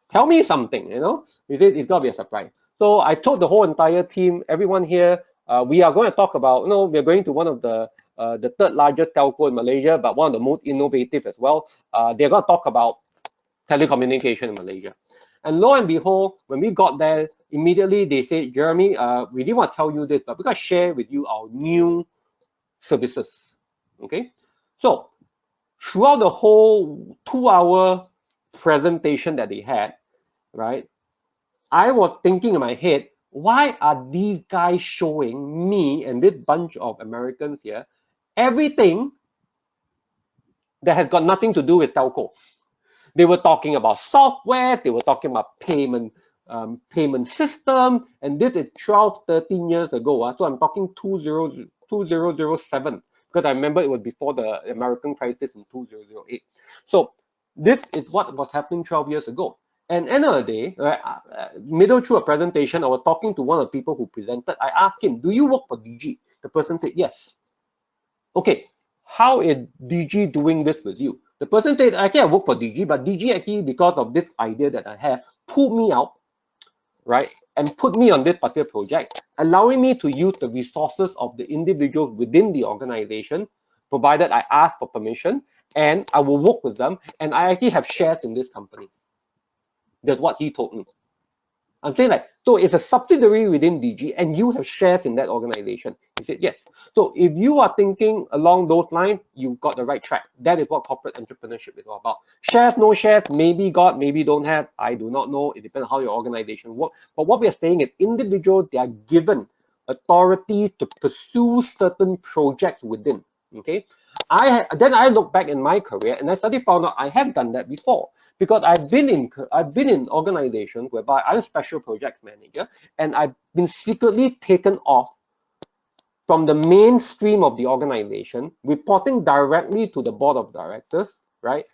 B: tell me something, you know. He said, it's going to be a surprise. So I told the whole entire team, everyone here, we are going to talk about, you know, we're going to one of the 3rd largest telco in Malaysia, but one of the most innovative as well. They're going to talk about telecommunication in Malaysia. And lo and behold, when we got there, immediately they said, Jeremy, we didn't want to tell you this, but we're going to share with you our new services. Okay, so throughout the whole 2-hour presentation that they had, right, I was thinking in my head, why are these guys showing me and this bunch of Americans here everything that has got nothing to do with telco? They were talking about software, they were talking about payment system, and this is 12, 13 years ago. So I'm talking 2007, because I remember it was before the American crisis in 2008. So this is what was happening 12 years ago. And end of the day, middle through a presentation, I was talking to one of the people who presented. I asked him, do you work for DG? The person said, yes. Okay, how is DG doing this with you? The person said, actually, I work for DG, but DG actually, because of this idea that I have, pulled me out, right, and put me on this particular project, allowing me to use the resources of the individuals within the organization, provided I ask for permission, and I will work with them, and I actually have shares in this company. That's what he told me. I'm saying like, so it's a subsidiary within DG and you have shares in that organization. He said, yes. So if you are thinking along those lines, you've got the right track. That is what corporate entrepreneurship is all about. Shares, no shares, maybe got, maybe don't have. I do not know. It depends on how your organization works. But what we are saying is individuals, they are given authority to pursue certain projects within. Okay. Then I look back in my career and I suddenly found out I have done that before. Because I've been in organizations whereby I'm a special projects manager and I've been secretly taken off from the mainstream of the organization, reporting directly to the board of directors, right,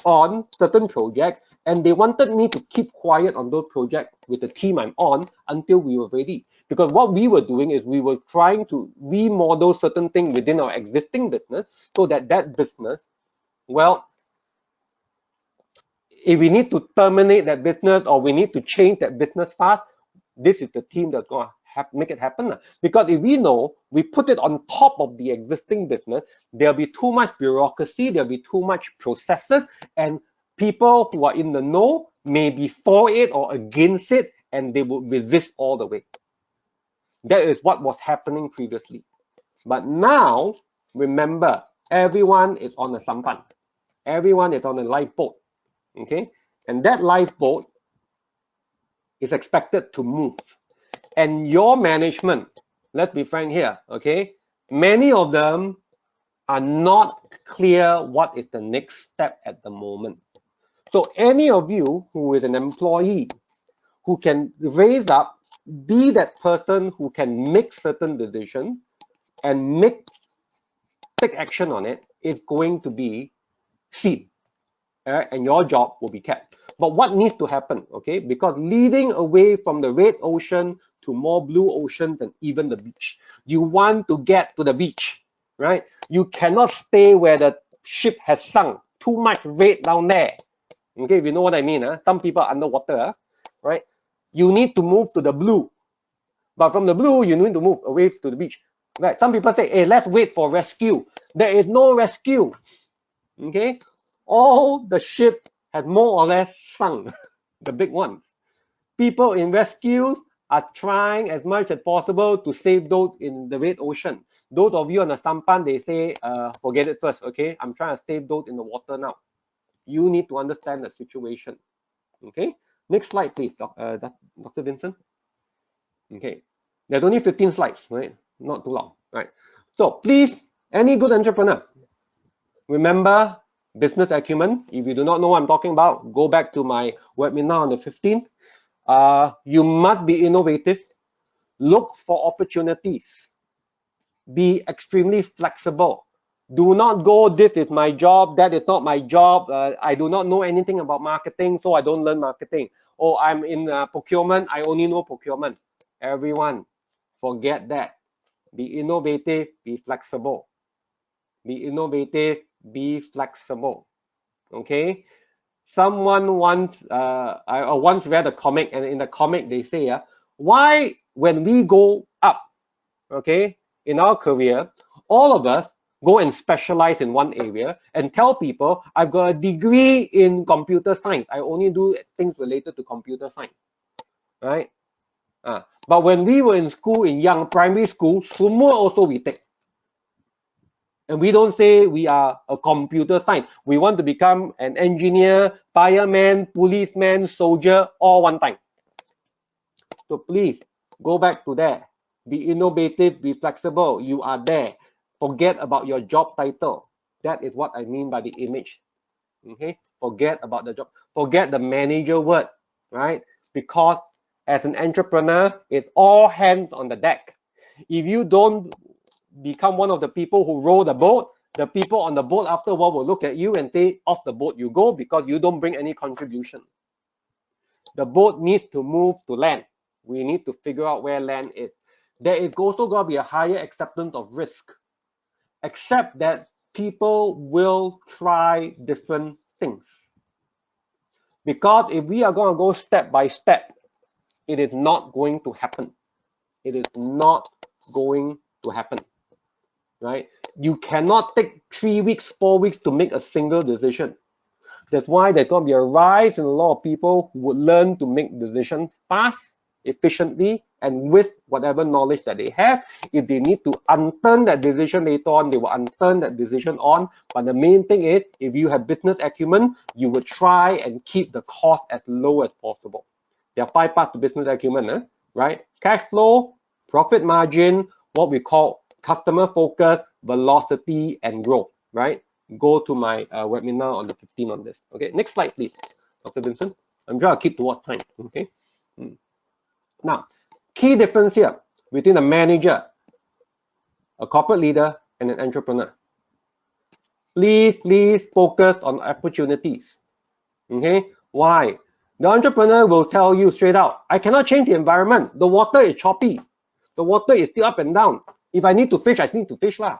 B: on certain projects, and they wanted me to keep quiet on those projects with the team I'm on until we were ready. Because what we were doing is we were trying to remodel certain things within our existing business so that that business, well, if we need to terminate that business or we need to change that business fast, this is the team that's going to make it happen. Because if we know we put it on top of the existing business, there'll be too much bureaucracy, there'll be too much processes, and people who are in the know may be for it or against it, and they would resist all the way. That is what was happening previously. But now, remember, everyone is on a sampan. Everyone is on a lifeboat. Okay, and that lifeboat is expected to move, and your management, let's be frank here, okay, many of them are not clear what is the next step at the moment. So any of you who is an employee who can raise up, be that person who can make certain decisions and take action on it, is going to be seen, and your job will be kept. But what needs to happen, okay? Because leading away from the red ocean to more blue oceans and even the beach. You want to get to the beach, right? You cannot stay where the ship has sunk. Too much red down there. Okay, if you know what I mean, some people are underwater, right? You need to move to the blue. But from the blue, you need to move away to the beach. Right? Some people say, hey, let's wait for rescue. There is no rescue. Okay? All the ship has more or less sunk, the big ones. People in rescue are trying as much as possible to save those in the red ocean. Those of you on the sampan, they say, forget it first, okay? I'm trying to save those in the water now. You need to understand the situation, okay? Next slide, please, Dr. Vincent. Okay, there's only 15 slides, right? Not too long, right? So please, any good entrepreneur, remember business acumen. If you do not know what I'm talking about, go back to my webinar on the 15th. You must be innovative. Look for opportunities. Be extremely flexible. Do not go, this is my job, that is not my job. I do not know anything about marketing, so I don't learn marketing. Or I'm in procurement, I only know procurement. Everyone, forget that. Be innovative, be flexible. Be innovative, be flexible. Okay? Someone once, I once read a comic, and in the comic they say, why when we go up, okay, in our career, all of us go and specialize in one area and tell people, I've got a degree in computer science. I only do things related to computer science, right? But when we were in school, in young primary school, semua also we take. And we don't say we are a computer science. We want to become an engineer, fireman, policeman, soldier, all one time. So please go back to that. Be innovative, be flexible. You are there. Forget about your job title. That is what I mean by the image. Okay, forget about the job. Forget the manager word, right? Because as an entrepreneur, it's all hands on the deck. If you don't become one of the people who row the boat, the people on the boat after a while will look at you and say, off the boat you go, because you don't bring any contribution. The boat needs to move to land. We need to figure out where land is. There is also going to be a higher acceptance of risk. Accept that people will try different things. Because if we are going to go step by step, it is not going to happen. It is not going to happen, right? You cannot take 3 weeks, 4 weeks to make a single decision. That's why there's going to be a rise in a lot of people who would learn to make decisions fast, efficiently, and with whatever knowledge that they have. If they need to unturn that decision later on, they will unturn that decision on. But the main thing is, if you have business acumen, you will try and keep the cost as low as possible. There are 5 parts to business acumen, right? Cash flow, profit margin, what we call customer focus, velocity, and growth, right? Go to my webinar on the 15th on this. Okay, next slide, please, Dr. Vincent. I'm trying to keep towards time. Okay. Now, key difference here between a manager, a corporate leader, and an entrepreneur. Please focus on opportunities. Okay, why? The entrepreneur will tell you straight out, I cannot change the environment. The water is choppy. The water is still up and down. If I need to fish, I need to fish lah.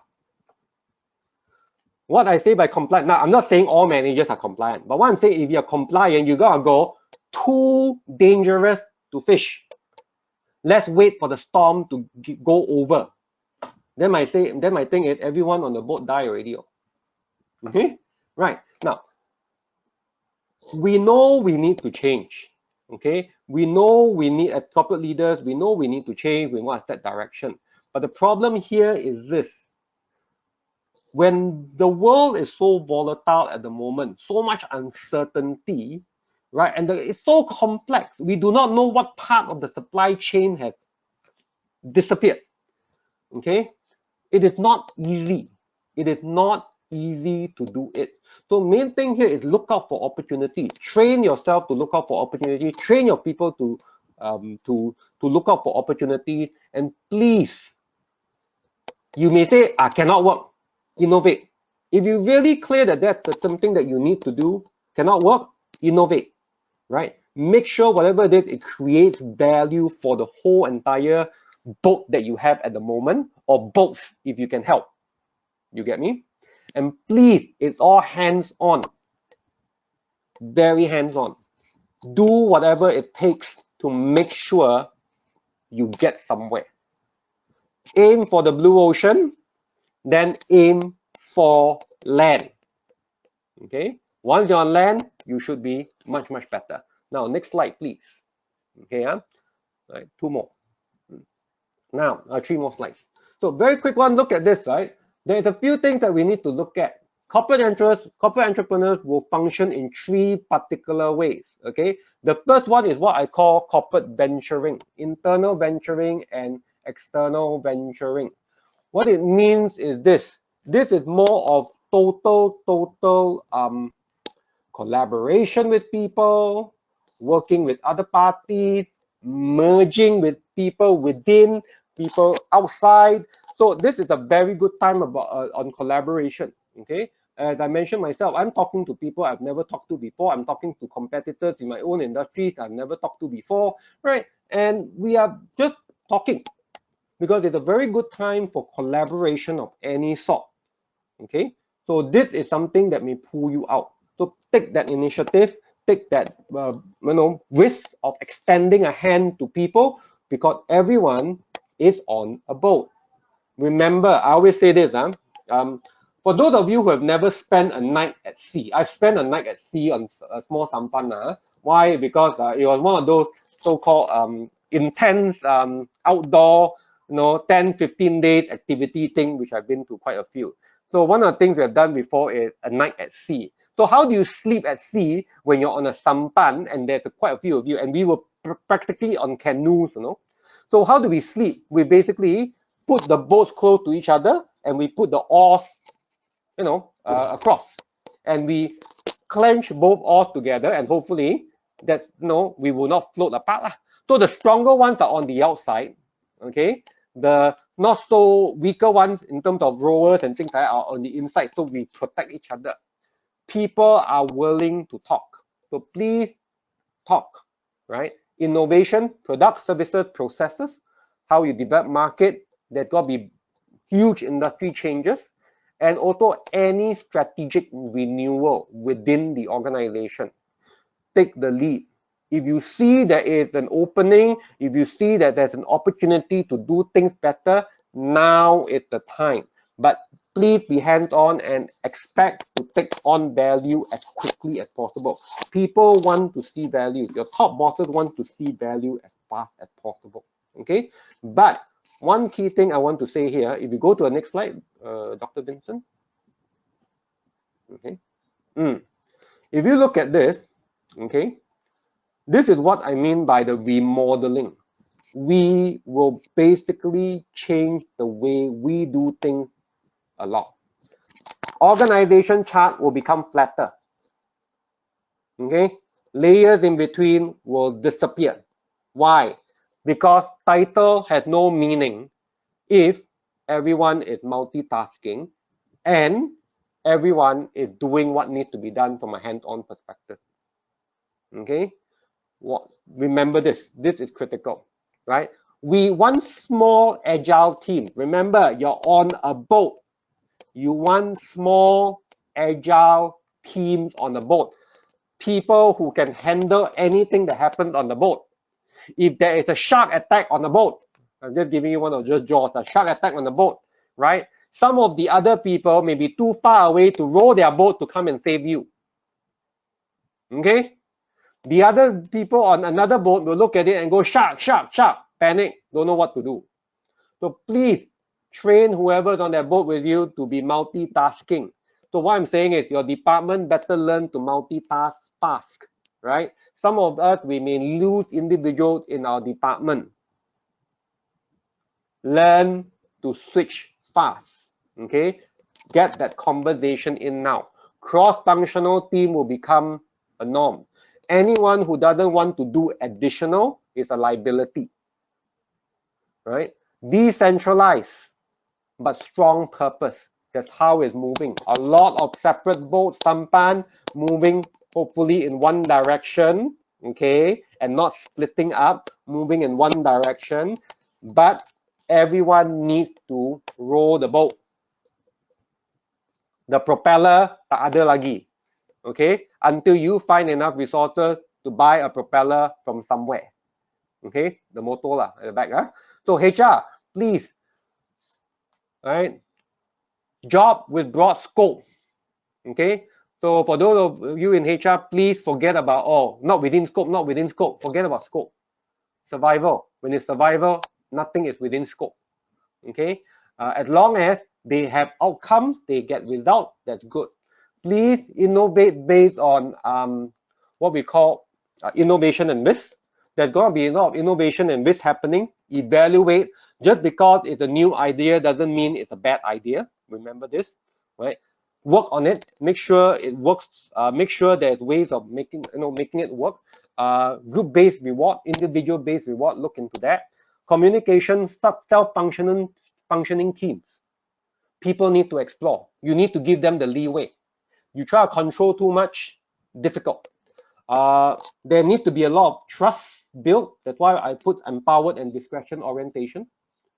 B: What I say by compliant, now I'm not saying all managers are compliant, but what I'm saying, if you're compliant, you gotta go too dangerous to fish. Let's wait for the storm to go over. Then my thing is everyone on the boat die already. Okay, right now we know we need to change. Okay, we know we need, as corporate leaders, we know we need to change. We want to set direction, but the problem here is this. When the world is so volatile at the moment, so much uncertainty, right? And it's so complex. We do not know what part of the supply chain has disappeared. Okay, it is not easy. It is not easy to do it. So main thing here is look out for opportunity. Train yourself to look out for opportunity. Train your people to look out for opportunity. And please, you may say, I cannot work. Innovate. If you really clear that that's something that you need to do, cannot work, innovate, right? Make sure whatever it is, it creates value for the whole entire boat that you have at the moment, or boats if you can help. You get me? And please, it's all hands-on, very hands-on. Do whatever it takes to make sure you get somewhere. Aim for the blue ocean, then aim for land. Okay, once you're on land, you should be much better. Now, next slide, please. Okay, all right, 2 more. Now, 3 more slides. So, very quick one. Look at this, right? There's a few things that we need to look at. Corporate entrepreneurs will function in 3 particular ways. Okay, the first one is what I call corporate venturing, internal venturing and external venturing. What it means is this. This is more of total collaboration with people, working with other parties, merging with people within, people outside. So this is a very good time on collaboration. Okay, as I mentioned myself, I'm talking to people I've never talked to before. I'm talking to competitors in my own industries I've never talked to before, right? And we are just talking, because it's a very good time for collaboration of any sort. Okay, so this is something that may pull you out. So take that initiative, take that risk of extending a hand to people, because everyone is on a boat. Remember, I always say this, for those of you who have never spent a night at sea, I've spent a night at sea on a small sampan. Why? Because it was one of those so-called intense outdoor 10-15 days activity thing, which I've been to quite a few. So one of the things we have done before is a night at sea. So how do you sleep at sea when you're on a sampan and there's quite a few of you, and we were practically on canoes, you know? So how do we sleep? We basically put the boats close to each other and we put the oars, you know, across, and we clench both oars together, and hopefully that, you know, we will not float apart. So the stronger ones are on the outside, okay? The not so weaker ones in terms of rowers and things like that are on the inside, so we protect each other. People are willing to talk, so please talk, right? Innovation, products, services, processes, how you develop market, there's got to be huge industry changes, and also any strategic renewal within the organization. Take the lead. If you see there is an opening, if you see that there's an opportunity to do things better, now is the time. But please be hands-on and expect to take on value as quickly as possible. People want to see value. Your top bosses want to see value as fast as possible. Okay? But one key thing I want to say here, if you go to the next slide, Dr. Vincent. Okay. If you look at this, okay, this is what I mean by the remodeling. We will basically change the way we do things a lot. Organization chart will become flatter. Okay, layers in between will disappear. Why? Because title has no meaning if everyone is multitasking and everyone is doing what needs to be done from a hands-on perspective. Okay, remember this is critical, right? We want small agile team. Remember, you're on a boat. You want small agile teams on a boat. People who can handle anything that happens on the boat. If there is a shark attack on the boat, I'm just giving you one of just jaws, a shark attack on the boat, right? Some of the other people may be too far away to row their boat to come and save you. Okay? The other people on another boat will look at it and go, shark, shark, shark, panic, don't know what to do. So please train whoever's on that boat with you to be multitasking. So what I'm saying is your department better learn to multitask fast, right? Some of us, we may lose individuals in our department. Learn to switch fast, okay? Get that conversation in now. Cross-functional team will become a norm. Anyone who doesn't want to do additional is a liability, right? Decentralized, but strong purpose. That's how it's moving. A lot of separate boats, sampan, moving hopefully in one direction, okay, and not splitting up, moving in one direction, but everyone needs to row the boat. The propeller tak ada lagi, okay, until you find enough resources to buy a propeller from somewhere, okay, the motor lah at the back. So HR, please, right, job with broad scope, okay. So for those of you in HR, please forget about, oh, not within scope, not within scope. Forget about scope. Survival. When it's survival, nothing is within scope. Okay. As long as they have outcomes, they get results, that's good. Please innovate based on what we call innovation and risk. There's going to be a lot of innovation and risk happening. Evaluate. Just because it's a new idea doesn't mean it's a bad idea. Remember this, right? Work on it. Make sure it works. Make sure there's ways of making it work. Group-based reward, individual-based reward. Look into that. Communication, self-functioning teams. People need to explore. You need to give them the leeway. You try to control too much, difficult. There need to be a lot of trust built. That's why I put empowered and discretion orientation.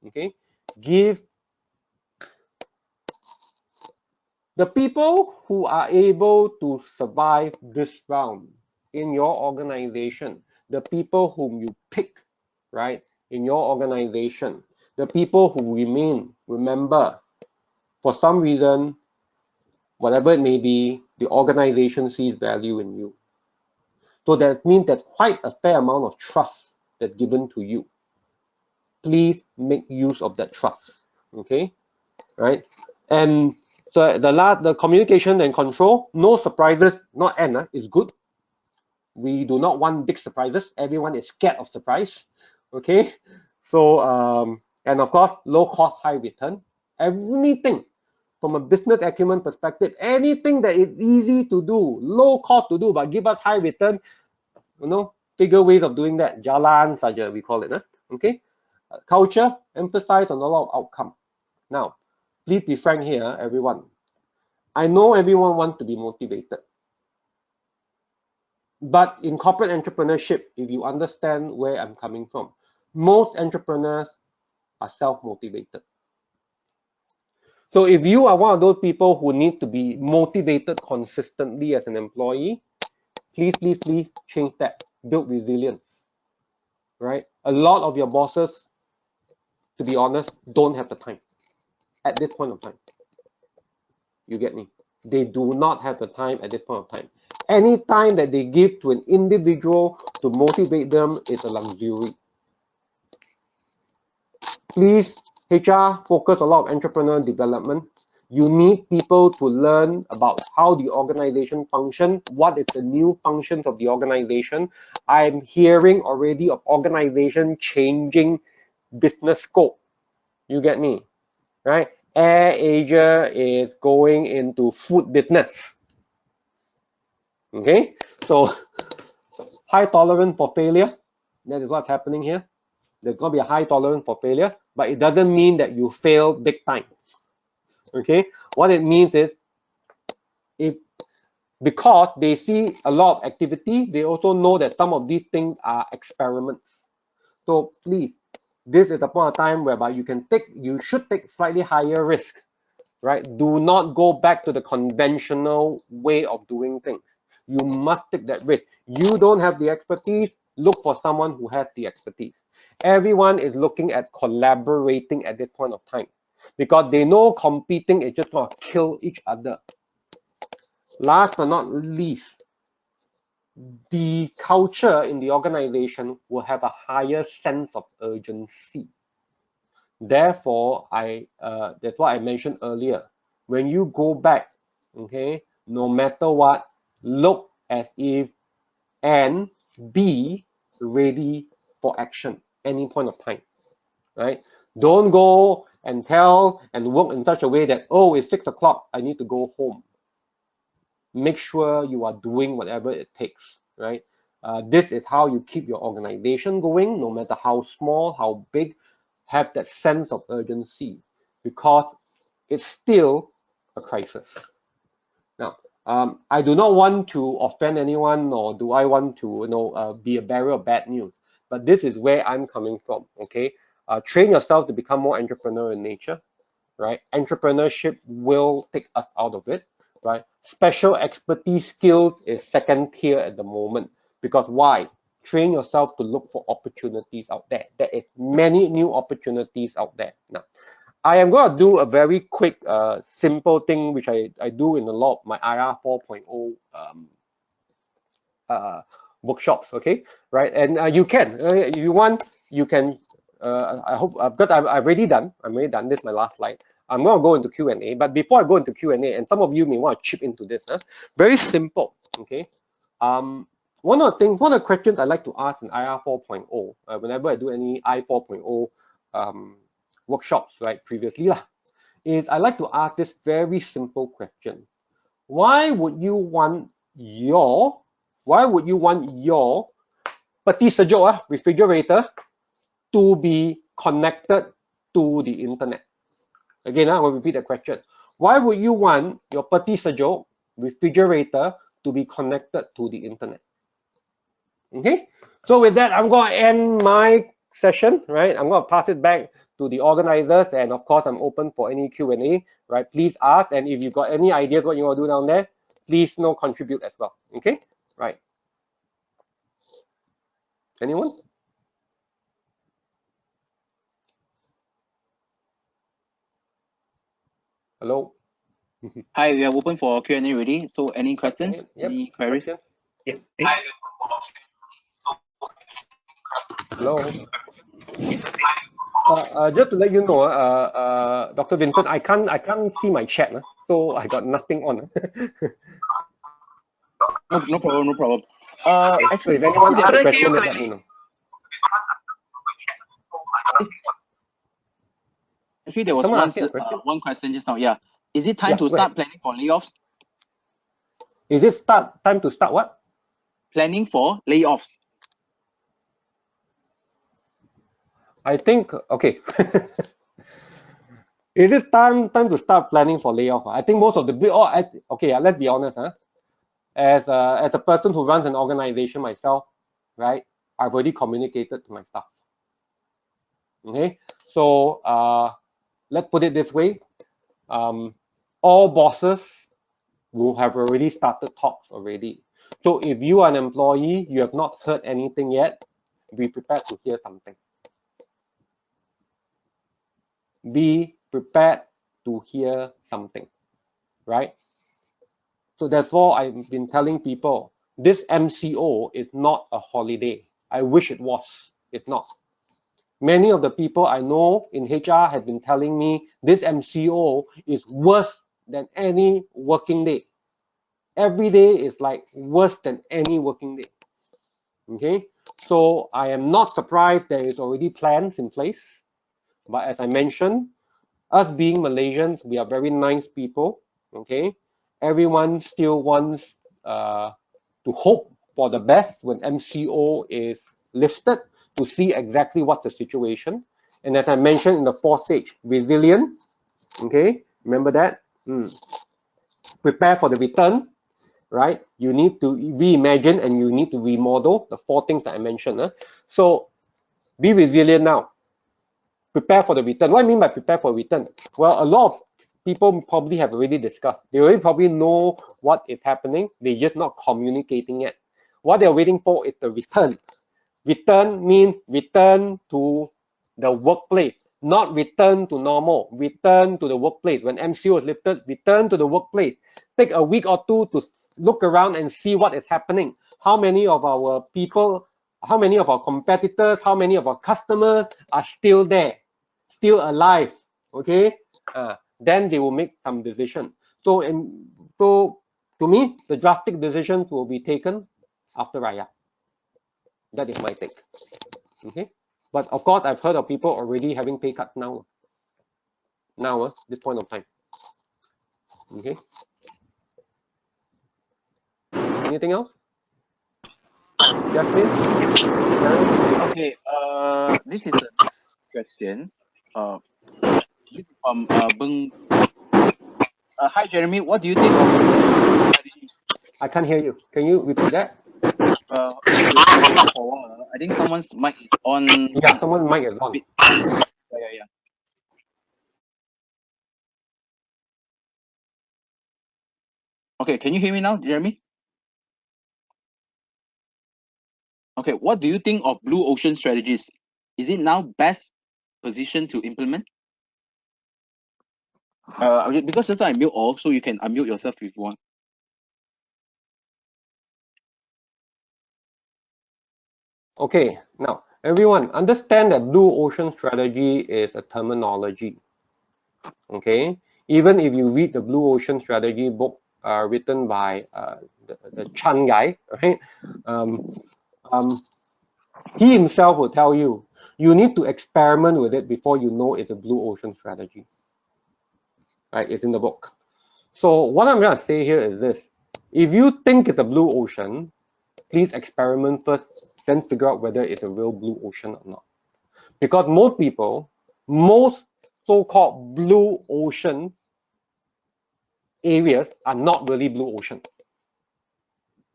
B: Okay, give the people who are able to survive this round in your organization, the people whom you pick, right, in your organization, the people who remain, remember, for some reason, whatever it may be, the organization sees value in you. So that means there's quite a fair amount of trust that's given to you. Please make use of that trust, okay, right? And So the communication and control, no surprises, not end, is good. We do not want big surprises. Everyone is scared of surprise. Okay. So and of course, low cost, high return. Anything from a business acumen perspective, anything that is easy to do, low cost to do, but give us high return, figure ways of doing that. Jalan saja, we call it. Okay. Culture, emphasize on a lot of outcome. Now, please be frank here, everyone. I know everyone wants to be motivated. But in corporate entrepreneurship, if you understand where I'm coming from, most entrepreneurs are self-motivated. So if you are one of those people who need to be motivated consistently as an employee, please change that. Build resilience, right? A lot of your bosses, to be honest, don't have the time at this point of time. You get me? They do not have the time at this point of time. Any time that they give to an individual to motivate them is a luxury. Please, HR, focus a lot of entrepreneur development. You need people to learn about how the organization functions, what is the new functions of the organization. I'm hearing already of organization changing business scope. You get me, right? Air Asia is going into food business. Okay, so high tolerance for failure. That is what's happening here. There's going to be a high tolerance for failure, but it doesn't mean that you fail big time. Okay, what it means is because they see a lot of activity, they also know that some of these things are experiments. So please, this is the point of time whereby you should take slightly higher risk, right? Do not go back to the conventional way of doing things. You must take that risk. You don't have the expertise, look for someone who has the expertise. Everyone is looking at collaborating at this point of time because they know competing is just going to kill each other. Last but not least, the culture in the organization will have a higher sense of urgency. Therefore, that's what I mentioned earlier. When you go back, okay, no matter what, look as if and be ready for action any point of time, right? Don't go and tell and work in such a way that, oh, it's 6 o'clock, I need to go home. Make sure you are doing whatever it takes, right? This is how you keep your organization going, no matter how small, how big. Have that sense of urgency because it's still a crisis. Now, I do not want to offend anyone, nor do I want to, be a bearer of bad news. But this is where I'm coming from. Okay, train yourself to become more entrepreneurial in nature, right? Entrepreneurship will take us out of it, right? Special expertise skills is second tier at the moment because why? Train yourself to look for opportunities out there. There is many new opportunities out there. Now, I am going to do a very quick, simple thing which I do in a lot of my IR 4.0 workshops. Okay, right? And you can, if you want, you can. I hope because I'm already done. I'm already done. This is my last slide. I'm going to go into Q&A. But before I go into Q&A, and some of you may want to chip into this. Very simple. Okay. One of the questions I like to ask in IR 4.0, whenever I do any I 4.0 workshops, right, previously, is I like to ask this very simple question. Why would you want your peti sejuk refrigerator to be connected to the internet? Again, I will repeat the question. Why would you want your peti sejuk refrigerator to be connected to the internet? Okay, so with that, I'm going to end my session, right? I'm going to pass it back to the organizers, and of course, I'm open for any Q&A, right? Please ask, and if you got any ideas what you want to do down there, please contribute as well. Okay, right? Anyone? Hello.
C: Hi, we are open for Q&A already. So any questions?
B: Okay, yep.
C: Any queries?
B: Questions?
A: Yeah.
B: Hello. Just to let you know, Dr. Vincent, I can't see my chat, so I got nothing on.
C: No problem, no problem.
B: So
C: Actually,
B: if anyone
C: there
B: asks a
A: Couldn't
B: question,
A: hear
B: then
A: you
B: let me know.
C: actually there was
B: Someone asking a question.
C: one question just now. Yeah, is it time
B: Yeah,
C: to
B: go ahead.
C: start planning for layoffs?
B: Is it time to start what?
C: Planning for layoffs.
B: I think okay. Is it time to start planning for layoff? I think most of the okay. Let's be honest, as a person who runs an organization myself, right? I've already communicated to my staff. Okay, so let's put it this way: all bosses will have already started talks already. So if you are an employee, you have not heard anything yet, be prepared to hear something. Be prepared to hear something, right? So therefore, I've been telling people, this MCO is not a holiday. I wish it was. It's not. Many of the people I know in HR have been telling me this MCO is worse than any working day. Every day is like worse than any working day. Okay, so I am not surprised there is already plans in place. But as I mentioned, us being Malaysians, we are very nice people. Okay, everyone still wants to hope for the best when MCO is lifted to see exactly what the situation. And as I mentioned in the fourth stage, resilient. Okay, remember that. Prepare for the return, right? You need to reimagine and you need to remodel the four things that I mentioned. So be resilient now. Prepare for the return. What I mean by prepare for return? Well, a lot of people probably have already discussed. They already probably know what is happening. They're just not communicating it. What they're waiting for is the return. Return means return to the workplace, not return to normal. Return to the workplace. When MCO is lifted, return to the workplace. Take a week or two to look around and see what is happening. How many of our people, how many of our competitors, how many of our customers are still there, still alive? Okay, then they will make some decision. So to me, the drastic decisions will be taken after Raya. That is my take. Okay, but of course, I've heard of people already having pay cuts now. Now, this point of time. Okay. Anything else? Jasmine?
C: Okay. This is the next question. This is from Beng. Hi, Jeremy. What do you think of strategy?
B: I can't hear you. Can you repeat that?
C: Wait for a while. I think someone's mic is on.
B: Yeah, someone's mic is on.
C: Yeah. Okay, can you hear me now, Jeremy? Okay, what do you think of blue ocean strategies? Is it now best position to implement? Because just I mute all, so you can unmute yourself if you want.
B: Okay, now everyone understand that blue ocean strategy is a terminology. Okay, even if you read the blue ocean strategy book written by the Chan guy, right? He himself will tell you you need to experiment with it before you know it's a blue ocean strategy. Right? It's in the book. So what I'm going to say here is this: if you think it's a blue ocean, please experiment first, then figure out whether it's a real blue ocean or not. Because most people, most so-called blue ocean areas are not really blue ocean.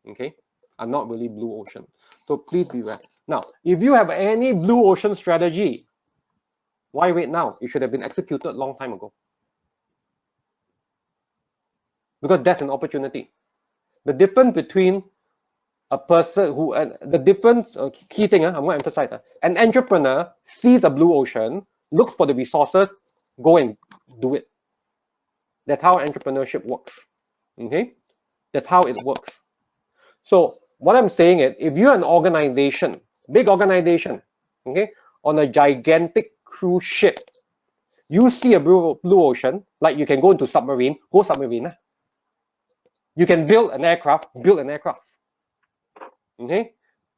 B: Okay, are not really blue ocean. So please beware. Now, if you have any blue ocean strategy, why wait now? It should have been executed a long time ago. Because that's an opportunity. The difference between a person who, the difference, key thing, I'm going to emphasize, an entrepreneur sees a blue ocean, looks for the resources, go and do it. That's how entrepreneurship works. Okay, that's how it works. So what I'm saying is, if you're an organization, big organization, okay, on a gigantic cruise ship, you see a blue ocean, like you can go into submarine, go submarine. You can build an aircraft, build an aircraft. Okay?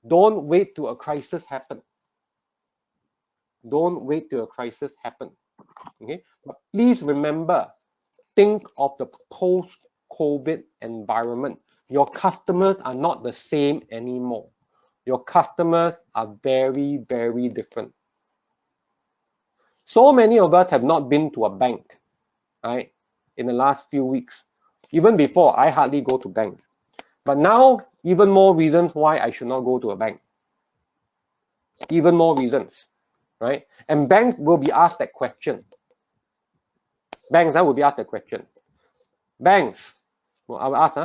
B: Don't wait till a crisis happens. Don't wait till a crisis happens. Okay? But please remember, think of the post-COVID environment. Your customers are not the same anymore. Your customers are very, very different. So many of us have not been to a bank, right, in the last few weeks. Even before, I hardly go to banks. But now, even more reasons why I should not go to a bank. Even more reasons, right? And banks will be asked that question. Banks will be asked that question. Banks, well, I will ask,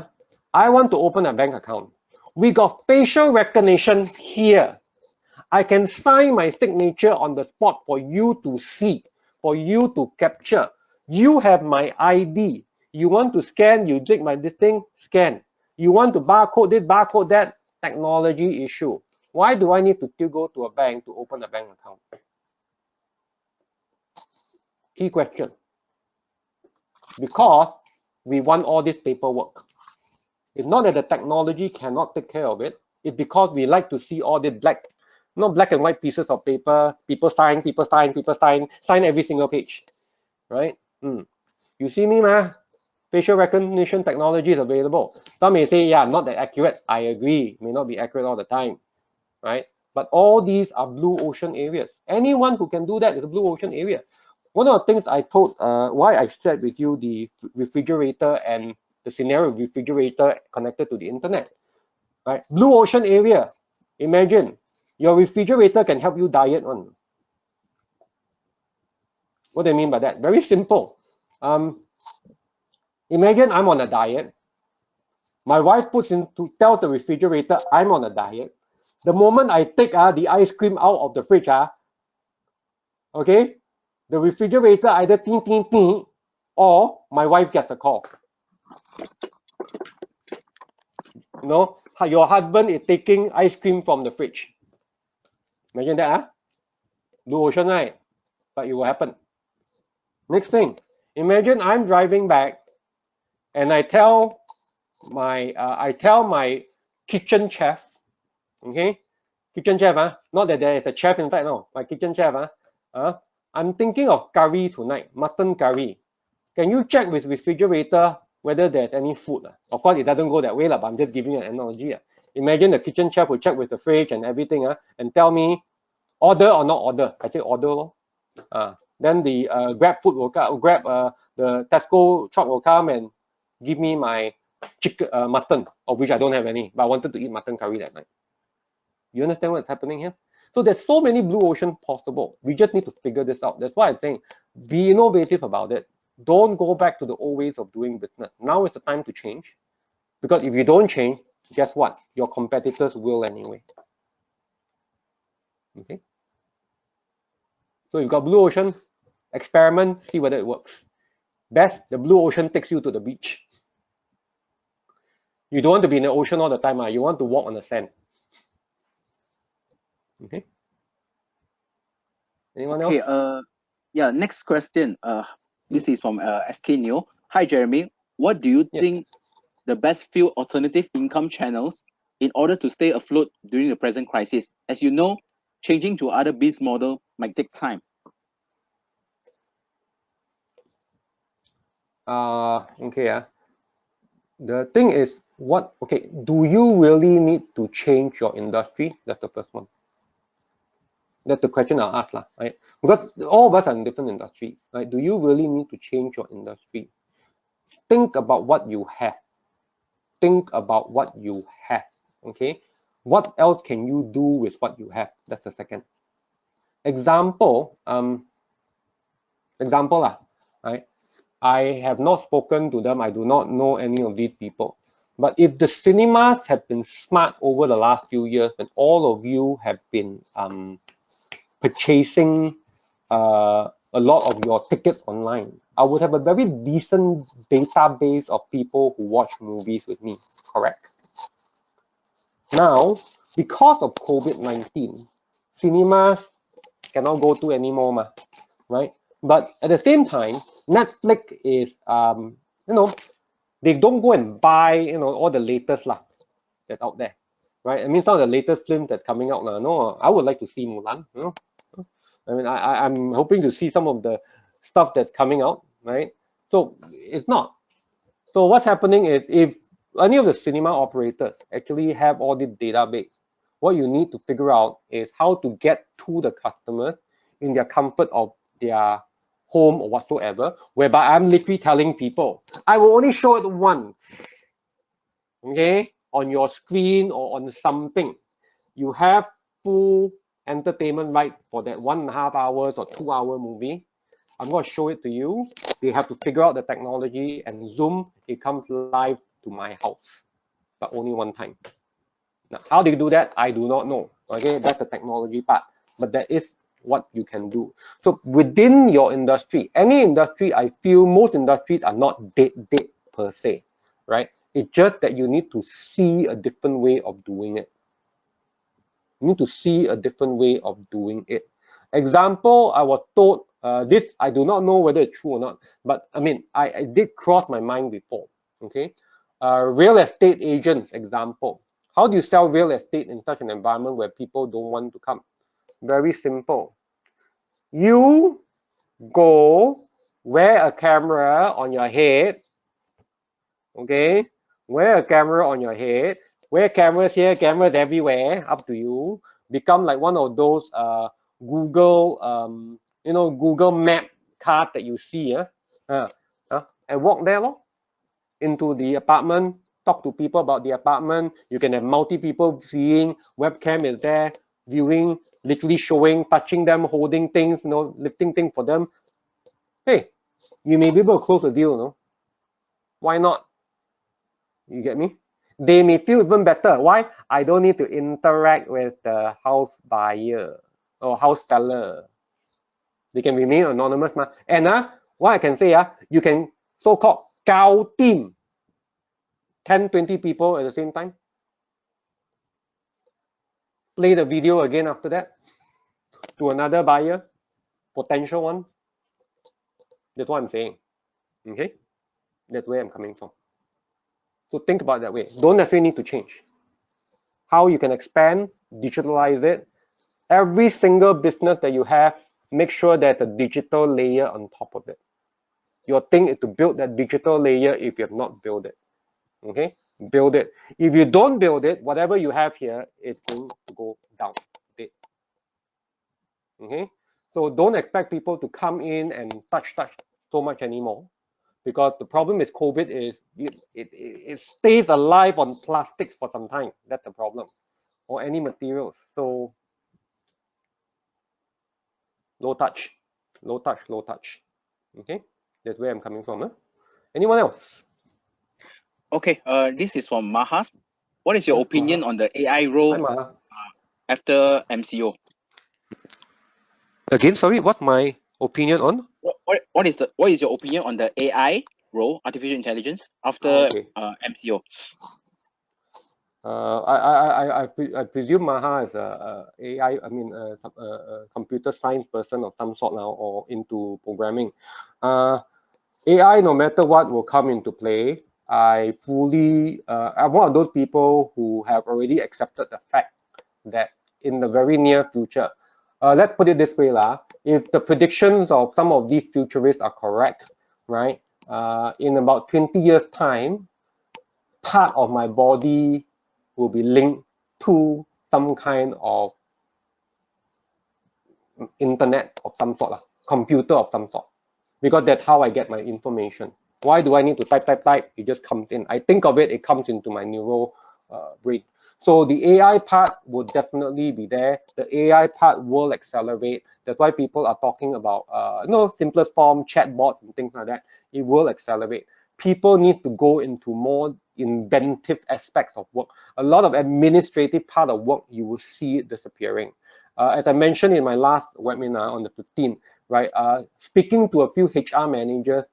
B: I want to open a bank account. We got facial recognition here. I can sign my signature on the spot for you to see, for you to capture. You have my ID. You want to scan, you take my this thing, scan. You want to barcode this, barcode that, technology issue. Why do I need to still go to a bank to open a bank account? Key question. Because we want all this paperwork. It's not that the technology cannot take care of it. It's because we like to see all the black and white pieces of paper, people sign every single page, right? You see me, facial recognition technology is available. Some may say, yeah, not that accurate. I agree, may not be accurate all the time, right? But all these are blue ocean areas. Anyone who can do that is a blue ocean area. One of the things I told, why I shared with you the refrigerator and the scenario refrigerator connected to the internet, right? Blue ocean area. Imagine your refrigerator can help you diet on. What do I mean by that? Very simple. Imagine I'm on a diet. My wife tells the refrigerator I'm on a diet. The moment I take the ice cream out of the fridge, okay, the refrigerator either ting ting ting, or my wife gets a call. You know, your husband is taking ice cream from the fridge. Imagine that, blue ocean, right? But it will happen. Next thing, imagine I'm driving back, and I tell my kitchen chef, okay, kitchen chef, not that there is a chef in fact, no, my kitchen chef, I'm thinking of curry tonight, mutton curry. Can you check with refrigerator whether there's any food? Of course, it doesn't go that way, but I'm just giving you an analogy. Imagine the kitchen chef will check with the fridge and everything, and tell me order or not order. I say order. Then the Grab food will come, the Tesco truck will come and give me my chicken, mutton, of which I don't have any, but I wanted to eat mutton curry that night. You understand what's happening here? So there's so many blue ocean possible. We just need to figure this out. That's why I'm saying, be innovative about it. Don't go back to the old ways of doing business. Now is the time to change. Because if you don't change, guess what? Your competitors will anyway. Okay. So you've got blue ocean, experiment, see whether it works. Best, the blue ocean takes you to the beach. You don't want to be in the ocean all the time. You want to walk on the sand. Okay. Anyone else?
C: Okay. Yeah. Next question. This is from SK Neo. Hi, Jeremy. What do you think the best few alternative income channels in order to stay afloat during the present crisis? As you know, changing to other business model might take time.
B: Okay. The thing is, do you really need to change your industry? That's the first one. That's the question I'll ask, right? Because all of us are in different industries, right? Do you really need to change your industry? Think about what you have. Think about what you have, okay? What else can you do with what you have? That's the second. Example, right? I have not spoken to them. I do not know any of these people. But if the cinemas have been smart over the last few years, and all of you have been purchasing a lot of your tickets online, I would have a very decent database of people who watch movies with me, correct? Now, because of COVID-19, cinemas cannot go to anymore, ma, right? But at the same time, Netflix is, you know, they don't go and buy, you know, all the latest lah that's out there, right? I mean, some of the latest films that's coming out now. No, I would like to see Mulan. You know, I mean, I'm hoping to see some of the stuff that's coming out, right? So it's not. So what's happening is, if any of the cinema operators actually have all the database, what you need to figure out is how to get to the customers in their comfort of their home or whatsoever, whereby I'm literally telling people, I will only show it once, okay, on your screen or on something. You have full entertainment right for that 1.5 hours or 2-hour movie. I'm going to show it to you. They have to figure out the technology, and Zoom, it comes live to my house, but only one time. Now, how do you do that? I do not know. Okay, that's the technology part, but that is what you can do. So within your industry, any industry, I feel most industries are not dead per se, right? It's just that you need to see a different way of doing it. You need to see a different way of doing it. Example, I was told, this, I do not know whether it's true or not, but I mean, I did cross my mind before, okay? Real estate agents, example. How do you sell real estate in such an environment where people don't want to come? Very simple. You go wear a camera on your head, okay? Wear a camera on your head. Wear cameras here, cameras everywhere, up to you. Become like one of those Google, you know, Google Map card that you see, and walk there, into the apartment, talk to people about the apartment. You can have multi people seeing, webcam is there, viewing, literally showing, touching them, holding things, you know, lifting things for them. Hey, you may be able to close a deal, no? Why not? You get me? They may feel even better. Why? I don't need to interact with the house buyer or house seller. They can remain anonymous. And what I can say, you can so-called gao team 10, 20 people at the same time. Play the video again after that to another buyer, potential one. That's what I'm saying. Okay? That's where I'm coming from. So think about it that way. Don't necessarily need to change. How you can expand, digitalize it. Every single business that you have, make sure there's a digital layer on top of it. Your thing is to build that digital layer if you have not built it. Okay? Build it. If you don't build it, whatever you have here is going to go down. Okay? So don't expect people to come in and touch so much anymore. Because the problem with COVID is it stays alive on plastics for some time. That's the problem. Or any materials. So low touch, low touch, low touch. Okay, that's where I'm coming from. Anyone else?
C: Okay, this is from Mahas. What is your opinion on the AI role after MCO?
B: Again, sorry, what's my opinion on?
C: What is your opinion on the AI role, artificial intelligence, after MCO?
B: I presume Maha is a AI, I mean, a computer science person of some sort now, or into programming. AI, no matter what, will come into play. I'm one of those people who have already accepted the fact that in the very near future, let's put it this way, if the predictions of some of these futurists are correct, right, in about 20 years' time, part of my body will be linked to some kind of internet of some sort, computer of some sort, because that's how I get my information. Why do I need to type? It just comes in. I think of it, it comes into my neural brain. So the AI part will definitely be there. The AI part will accelerate. That's why people are talking about, simplest form, chatbots and things like that. It will accelerate. People need to go into more inventive aspects of work. A lot of administrative part of work, you will see it disappearing. As I mentioned in my last webinar on the 15th, right? Speaking to a few HR managers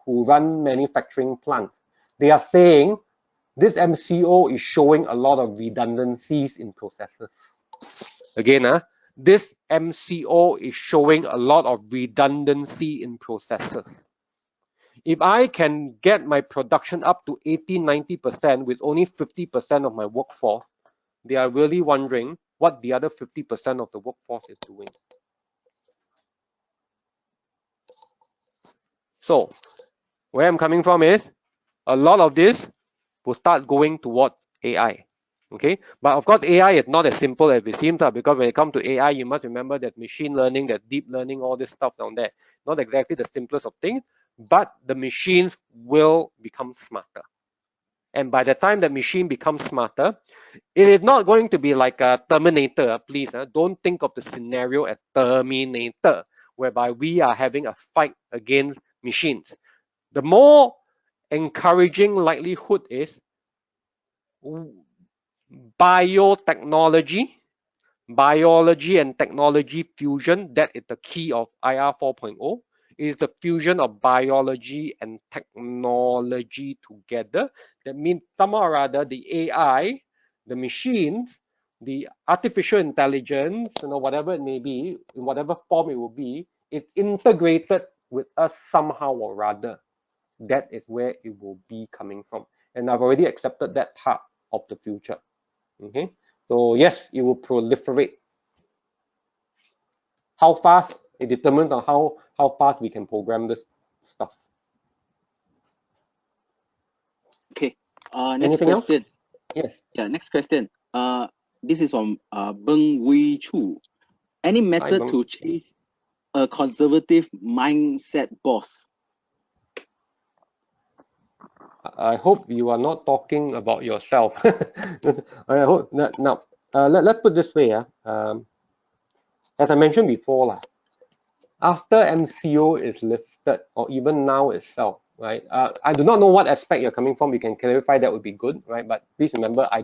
B: who run manufacturing plants, they are saying this MCO is showing a lot of redundancies in processes. Again, this MCO is showing a lot of redundancy in processes. If I can get my production up to 80-90% with only 50% of my workforce, they are really wondering what the other 50% of the workforce is doing. So where I'm coming from is a lot of this will start going toward AI. Okay, but of course AI is not as simple as it seems, because when it comes to AI, you must remember that machine learning, that deep learning, all this stuff down there, not exactly the simplest of things, but the machines will become smarter. And by the time the machine becomes smarter, it is not going to be like a Terminator. Please don't think of the scenario as Terminator, whereby we are having a fight against machines. The more encouraging likelihood is biotechnology, biology and technology fusion. That is the key of IR 4.0. Is the fusion of biology and technology together. That means somehow or other the AI, the machines, the artificial intelligence, whatever it may be, in whatever form it will be, is integrated with us somehow or other. That is where it will be coming from. And I've already accepted that part of the future. Okay, so yes, it will proliferate. How fast, it determines on how fast we can program this stuff.
C: Okay. Next
B: Anything
C: question.
B: else? Yes.
C: Yeah, next question. This is from Beng Wei Chu. Any method to change a conservative mindset boss?
B: I hope you are not talking about yourself. I hope now. Let's put this way. As I mentioned before, after MCO is lifted, or even now itself, right? I do not know what aspect you're coming from. You can clarify, that would be good, right? But please remember, I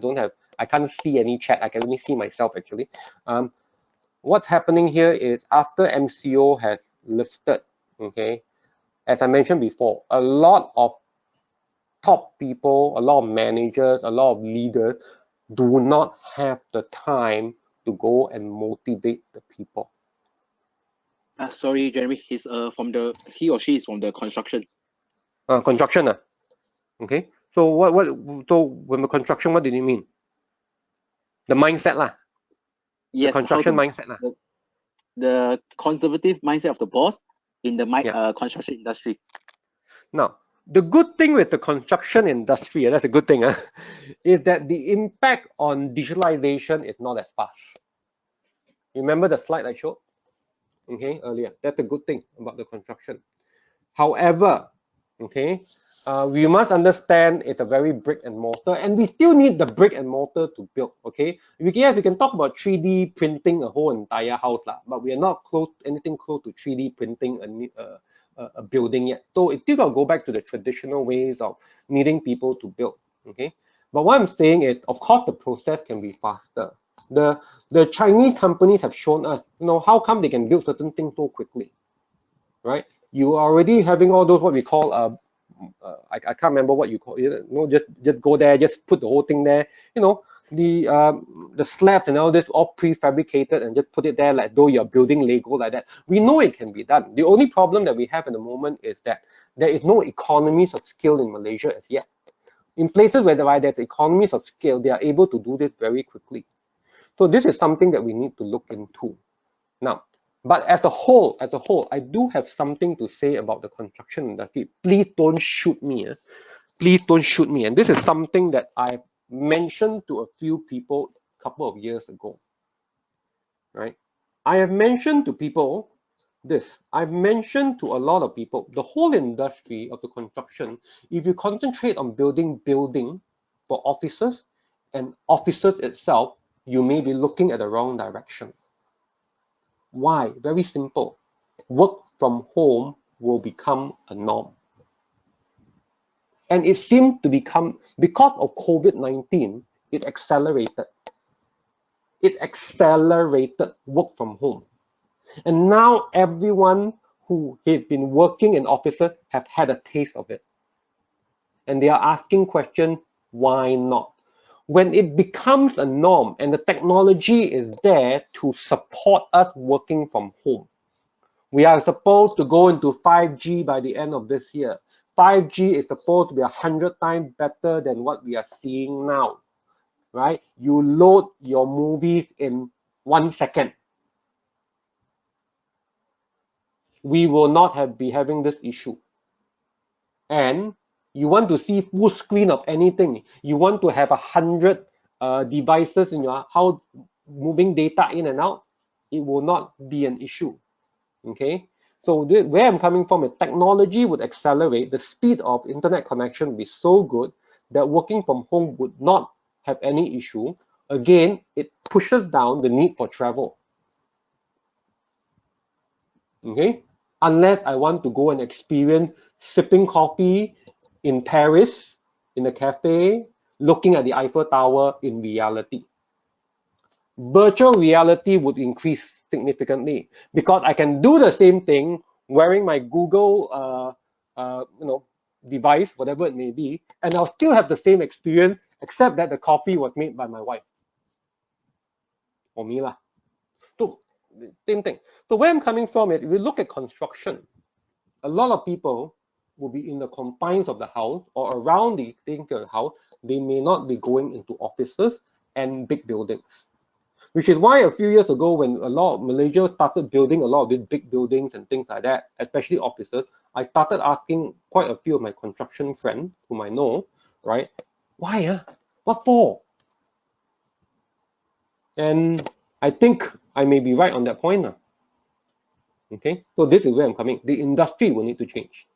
B: can't see any chat. I can only see myself actually. What's happening here is after MCO has lifted, okay, as I mentioned before, a lot of top people, a lot of managers, a lot of leaders do not have the time to go and motivate the people.
C: Sorry, Jeremy. He or she is from the construction.
B: Construction, okay. So so when the construction, what did you mean? The mindset lah.
C: Yes,
B: the construction mindset lah.
C: The conservative mindset of the boss in the construction industry. Now,
B: the good thing with the construction industry, that's a good thing, is that the impact on digitalization is not as fast. Remember the slide I showed, okay, earlier? That's a good thing about the construction. However, okay, we must understand it's a very brick and mortar, and we still need the brick and mortar to build, okay? We can talk about 3D printing a whole entire house, but we are not anything close to 3D printing a building yet. So it still got to go back to the traditional ways of needing people to build, okay? But what I'm saying is, of course, the process can be faster. The Chinese companies have shown us, how come they can build certain things so quickly, right? You are already having all those what we call I can't remember what you call it. Just go there, just put the whole thing there. The slabs and all this all prefabricated and just put it there like though you're building Lego like that. We know it can be done. The only problem that we have in the moment is that there is no economies of scale in Malaysia as yet. In places where there's economies of scale, they are able to do this very quickly. So this is something that we need to look into. Now, but as a whole, I do have something to say about the construction industry. Please don't shoot me. Please don't shoot me. And this is something that I mentioned to a few people a couple of years ago, right? I have mentioned to people this. I've mentioned to a lot of people, the whole industry of the construction, if you concentrate on building for offices and offices itself, you may be looking at the wrong direction. Why? Very simple. Work from home will become a norm. And it seemed to become, because of COVID-19, it accelerated. It accelerated work from home. And now everyone who has been working in offices have had a taste of it. And they are asking questions, why not? when it becomes a norm and the technology is there to support us working from home, we are supposed to go into 5G by the end of this year. 5G is supposed to be 100 times better than what we are seeing now, right? You load your movies in 1 second. We will not be having this issue. And you want to see full screen of anything, you want to have 100 devices in your house moving data in and out, it will not be an issue. Okay, so where I'm coming from is technology would accelerate, the speed of internet connection would be so good that working from home would not have any issue. Again, it pushes down the need for travel. Okay, unless I want to go and experience sipping coffee in Paris, in a cafe, looking at the Eiffel Tower in reality. Virtual reality would increase significantly because I can do the same thing wearing my Google device, whatever it may be, and I'll still have the same experience, except that the coffee was made by my wife or me lah. So same thing. So where I'm coming from is, if you look at construction, a lot of people will be in the confines of the house or around the thing of the house. They may not be going into offices and big buildings. Which is why a few years ago, when a lot of Malaysia started building a lot of these big buildings and things like that, especially offices, I started asking quite a few of my construction friends whom I know, right? Why? What for? And I think I may be right on that point now. Okay, so this is where I'm coming. The industry will need to change.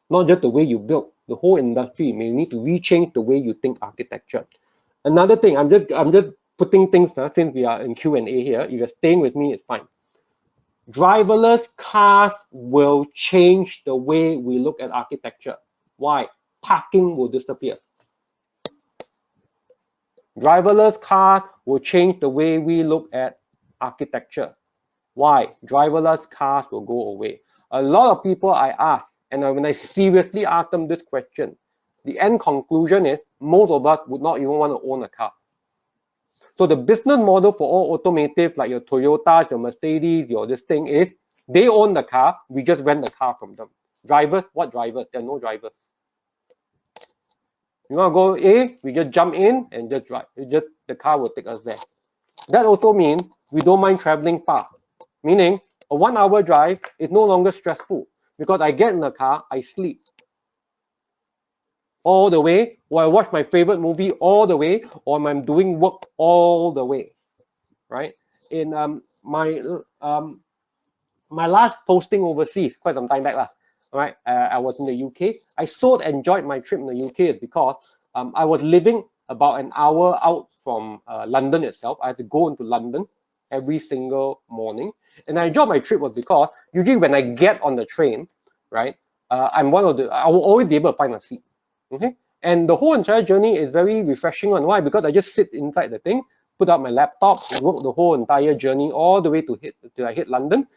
B: Not just the way you build, the whole industry may need to rechange the way you think architecture. Another thing, I'm just putting things, since we are in Q&A here, if you're staying with me, it's fine. Driverless cars will change the way we look at architecture. Why? Parking will disappear. Driverless cars will change the way we look at architecture. Why? Driverless cars will go away. A lot of people I ask, and when I seriously ask them this question, the end conclusion is most of us would not even want to own a car. So the business model for all automotive, like your Toyotas, your Mercedes, your this thing is, they own the car, we just rent the car from them. Drivers, what drivers? There are no drivers. You want to go A, we just jump in and just drive. The car will take us there. That also means we don't mind traveling far. Meaning a 1 hour drive is no longer stressful because I get in the car, I sleep all the way, or I watch my favorite movie all the way, or I'm doing work all the way, right? In my last posting overseas, quite some time back, right? I was in the UK. I so enjoyed my trip in the UK because I was living about an hour out from London itself. I had to go into London every single morning, and I enjoyed my trip was because usually when I get on the train, right, I will always be able to find a seat. Okay, and the whole entire journey is very refreshing. On why? Because I just sit inside the thing, put out my laptop, work the whole entire journey all the way till I hit London,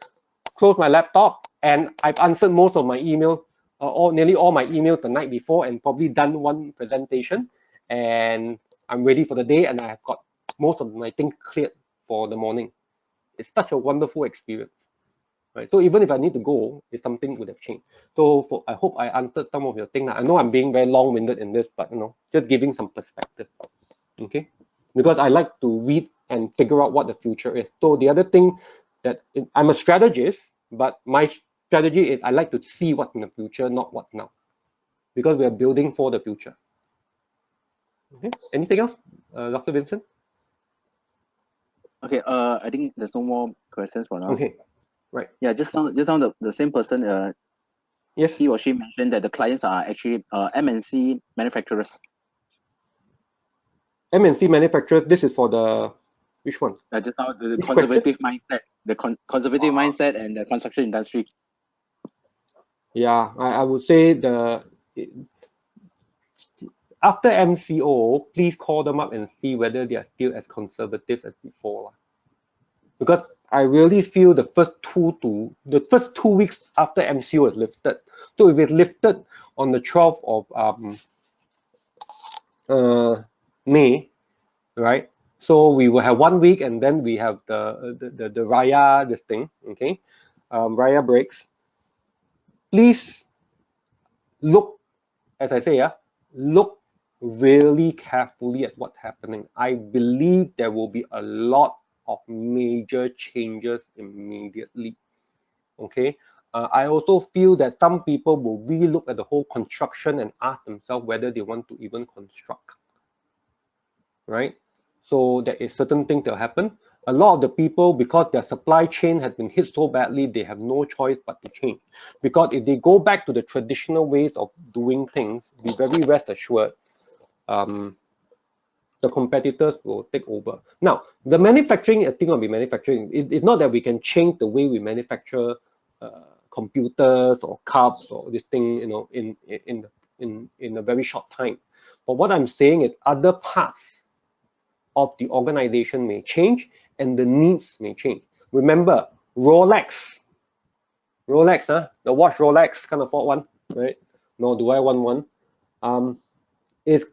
B: close my laptop, and I've answered most of my email, nearly all my emails the night before, and probably done one presentation, and I'm ready for the day, and I've got most of my things cleared for the morning. It's such a wonderful experience. Right? So even if I need to go, if something would have changed. So I hope I answered some of your things. I know I'm being very long-winded in this, but just giving some perspective. Okay, because I like to read and figure out what the future is. So the other thing that I'm a strategist, but my strategy is I like to see what's in the future, not what's now, because we are building for the future. Okay, anything else, Dr. Vincent?
C: Okay, I think there's no more questions for now.
B: Okay. Right.
C: Yeah, just now the same person,
B: yes,
C: he or she mentioned that the clients are actually MNC manufacturers.
B: MNC manufacturers. This is for the which one?
C: Just now the conservative mindset, conservative mindset, and the construction industry.
B: Yeah, I would say after MCO, please call them up and see whether they are still as conservative as before. Because I really feel the first 2 weeks after MCO is lifted. So if it's lifted on the 12th of May, right? So we will have 1 week, and then we have the Raya, this thing, okay, Raya breaks. Please look, as I say, look really carefully at what's happening. I believe there will be a lot of major changes immediately. Okay. I also feel that some people will relook at the whole construction and ask themselves whether they want to even construct. Right? So there is certain things that will happen. A lot of the people, because their supply chain has been hit so badly, they have no choice but to change. Because if they go back to the traditional ways of doing things, be very rest assured, the competitors will take over. Now, the manufacturing, I think will be manufacturing. It's not that we can change the way we manufacture computers or cups or this thing, in a very short time. But what I'm saying is other parts of the organization may change and the needs may change. Remember, Rolex, the watch Rolex, can't afford one, right? Nor do I want one. Is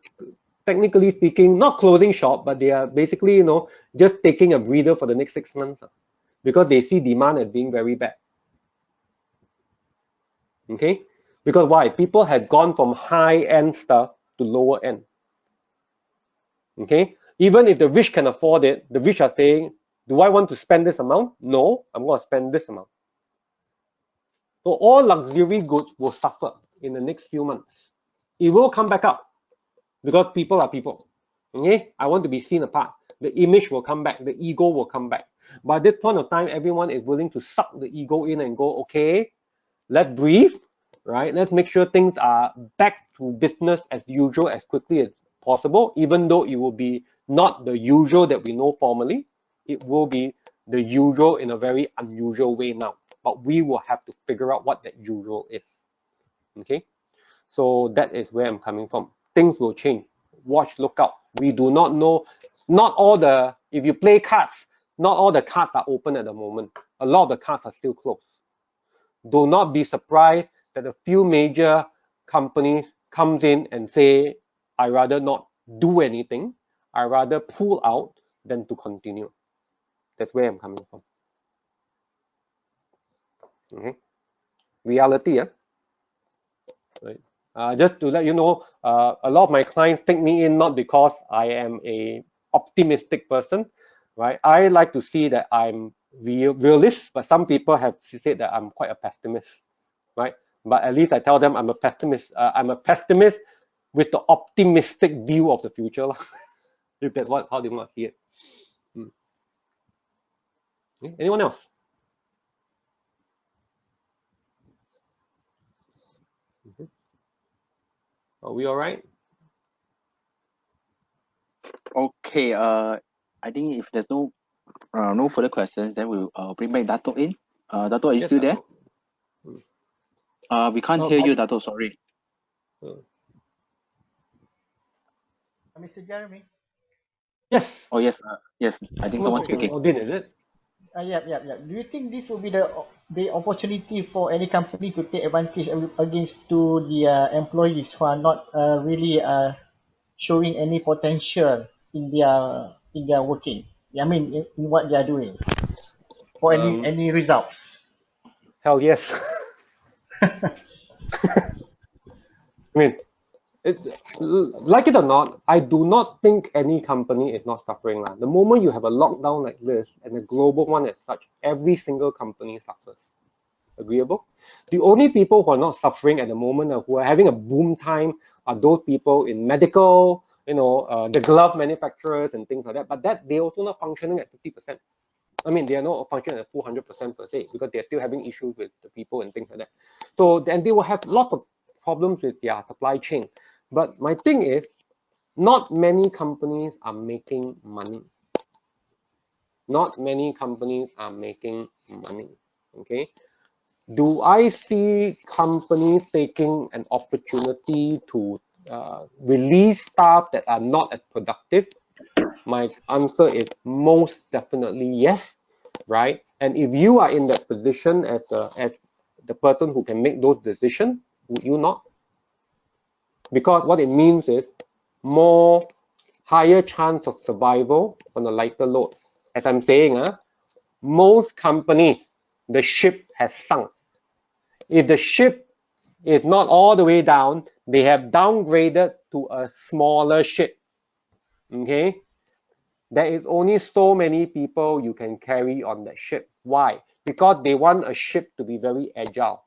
B: technically speaking not closing shop, but they are basically, just taking a breather for the next 6 months because they see demand as being very bad. Okay, because why? People had gone from high-end stuff to lower end. Okay, even if the rich can afford it, the rich are saying, do I want to spend this amount? No, I'm going to spend this amount. So all luxury goods will suffer in the next few months. It will come back up because people are people. Okay, I want to be seen apart. The image will come back, the ego will come back. But at this point of time, everyone is willing to suck the ego in and go, okay, let's breathe, right? Let's make sure things are back to business as usual as quickly as possible, even though it will be not the usual that we know formally. It will be the usual in a very unusual way now. But we will have to figure out what that usual is. Okay, so that is where I'm coming from. Things will change. Watch, look out. We do not know. Not all the, if you play cards, not all the cards are open at the moment. A lot of the cards are still closed. Do not be surprised that a few major companies comes in and say, I rather not do anything. I rather pull out than to continue. That's where I'm coming from. Okay. Reality, right? Just to let you know, a lot of my clients take me in not because I am a optimistic person, right? I like to see that I'm realist, but some people have said that I'm quite a pessimist, right? But at least I tell them I'm a pessimist. I'm a pessimist with the optimistic view of the future, if that's how they want to see it. Okay. Anyone else? Are we all right?
C: Okay. I think if there's no further questions, then we'll bring back Dato in. Dato, are you
B: Yes,
C: still there?
B: Dato.
C: We can't hear you, Dato. Sorry.
D: Mr. Jeremy?
B: Yes.
C: Oh yes, yes. I think someone's speaking.
B: Odin, is it?
D: Yeah. Do you think this will be the opportunity for any company to take advantage against to the employees who are not really showing any potential in their working? I mean, in what they are doing, for any results?
B: Hell yes. I mean, like it or not, I do not think any company is not suffering. The moment you have a lockdown like this and a global one as such, every single company suffers. Agreeable? The only people who are not suffering at the moment, who are having a boom time, are those people in medical, the glove manufacturers and things like that. But that they also not functioning at 50%. I mean, they are not functioning at 400% per se because they're still having issues with the people and things like that. So then they will have lots of problems with their supply chain. But my thing is, not many companies are making money. Not many companies are making money. Okay. Do I see companies taking an opportunity to release staff that are not as productive? My answer is most definitely yes, right? And if you are in that position as the person who can make those decisions, would you not? Because what it means is more higher chance of survival on a lighter load. As I'm saying, most companies, the ship has sunk. If the ship is not all the way down, they have downgraded to a smaller ship. Okay? There is only so many people you can carry on that ship. Why? Because they want a ship to be very agile.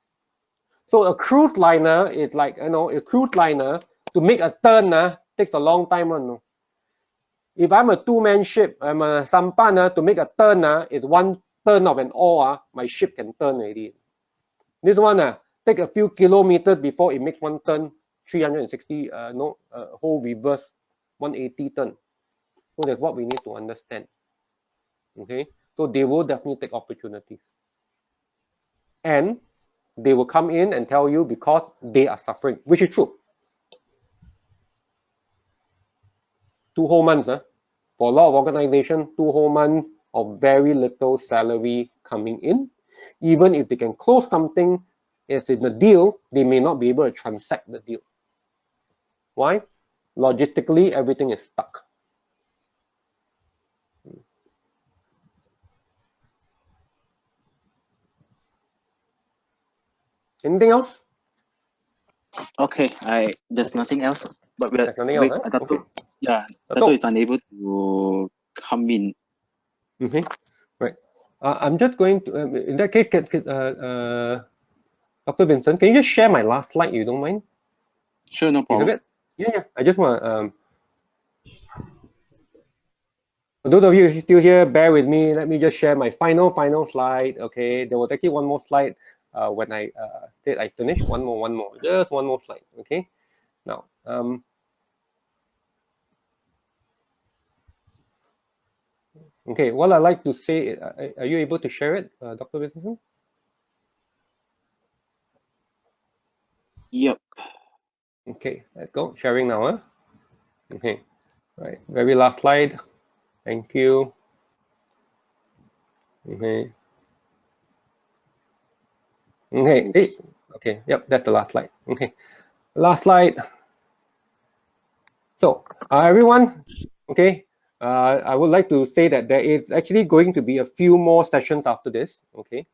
B: So a cruise liner is like, a cruise liner to make a turn takes a long time. If I'm a two-man ship, I'm a sampan, to make a turn, it's one turn of an oar, my ship can turn already. This one take a few kilometers before it makes one turn, 360, whole reverse, 180 turn. So that's what we need to understand. Okay, so they will definitely take opportunities. And they will come in and tell you because they are suffering, which is true. 2 whole months, for a lot of organizations, 2 whole months of very little salary coming in. Even if they can close something as in the deal, they may not be able to transact the deal. Why? Logistically, everything is stuck.
C: Anything else? Okay, there's nothing else. But we're
B: nothing else, huh? Okay.
C: Yeah, Dato is unable to come in.
B: Okay, right. I'm just going to, in that case, Dr. Vincent, can you just share my last slide, you don't mind?
C: Sure, no problem.
B: Yeah. I just want for those of you who still here, bear with me. Let me just share my final slide. Okay, there was actually one more slide when I said I finished. One more, just one more slide. Okay, now okay, what I like to say, are you able to share it, Dr. Vincent?
C: Yep.
B: Okay, let's go. Sharing now. Okay, right. Very last slide. Thank you. Okay. Okay. Hey. Okay. Yep. That's the last slide. Okay. Last slide. So, everyone. Okay. I would like to say that there is actually going to be a few more sessions after this. Okay.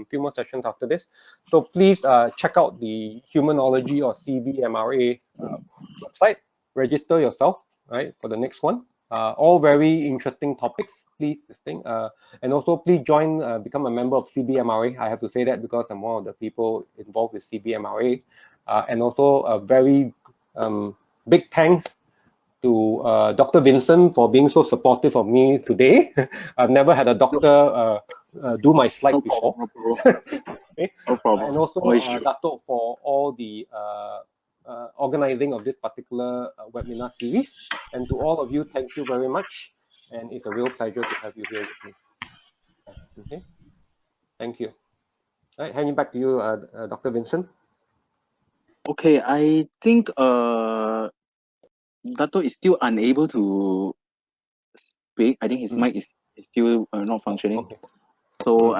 B: Few more sessions after this. So please check out the Humanology or CBMRA website. Register yourself, right, for the next one. All very interesting topics. Please, and also please join, become a member of CBMRA. I have to say that because I'm one of the people involved with CBMRA, and also a very big thanks to Dr. Vincent for being so supportive of me today. I've never had a doctor do my slide before. Okay.
C: No problem.
B: And also Dato for all the organizing of this particular webinar series. And to all of you, thank you very much. And it's a real pleasure to have you here with me. Okay, thank you. All right, handing back to you, Dr. Vincent.
C: Okay, I think Dato is still unable to speak. I think his mic is still not functioning.
B: Okay.
C: So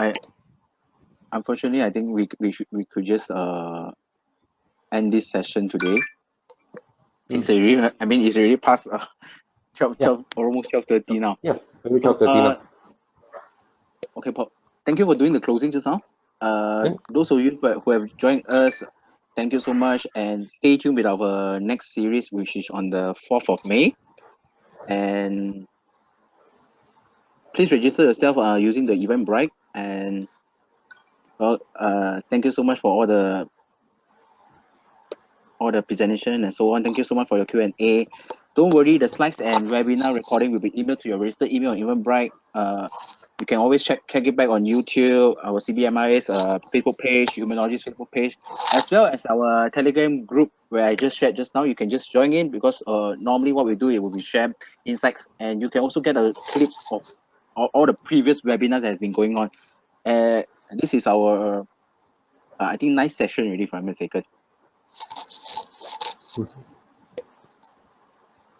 C: unfortunately, I think we could just end this session today. It's already past 12, almost 12:30 now.
B: Yeah, maybe 12:30 now.
C: Okay, Paul. Thank you for doing the closing just now. Those of you who have joined us, thank you so much, and stay tuned with our next series, which is on the 4th of May. And please register yourself using the Eventbrite. And well, thank you so much for all the presentation and so on. Thank you so much for your Q&A. Don't worry, the slides and webinar recording will be emailed to your registered email on Eventbrite. You can always check it back on YouTube, our CBMI's Facebook page, Humanology's Facebook page, as well as our Telegram group where I just shared just now. You can just join in because normally what we do, it will be share insights, and you can also get a clip of all the previous webinars that has been going on. And this is our, I think, nice session already, if I'm mistaken.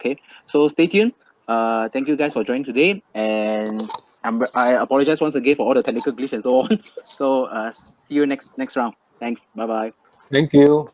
C: Okay, so stay tuned. Thank you guys for joining today, and I apologize once again for all the technical glitch and so on. So see you next round. Thanks. Bye bye.
B: Thank you.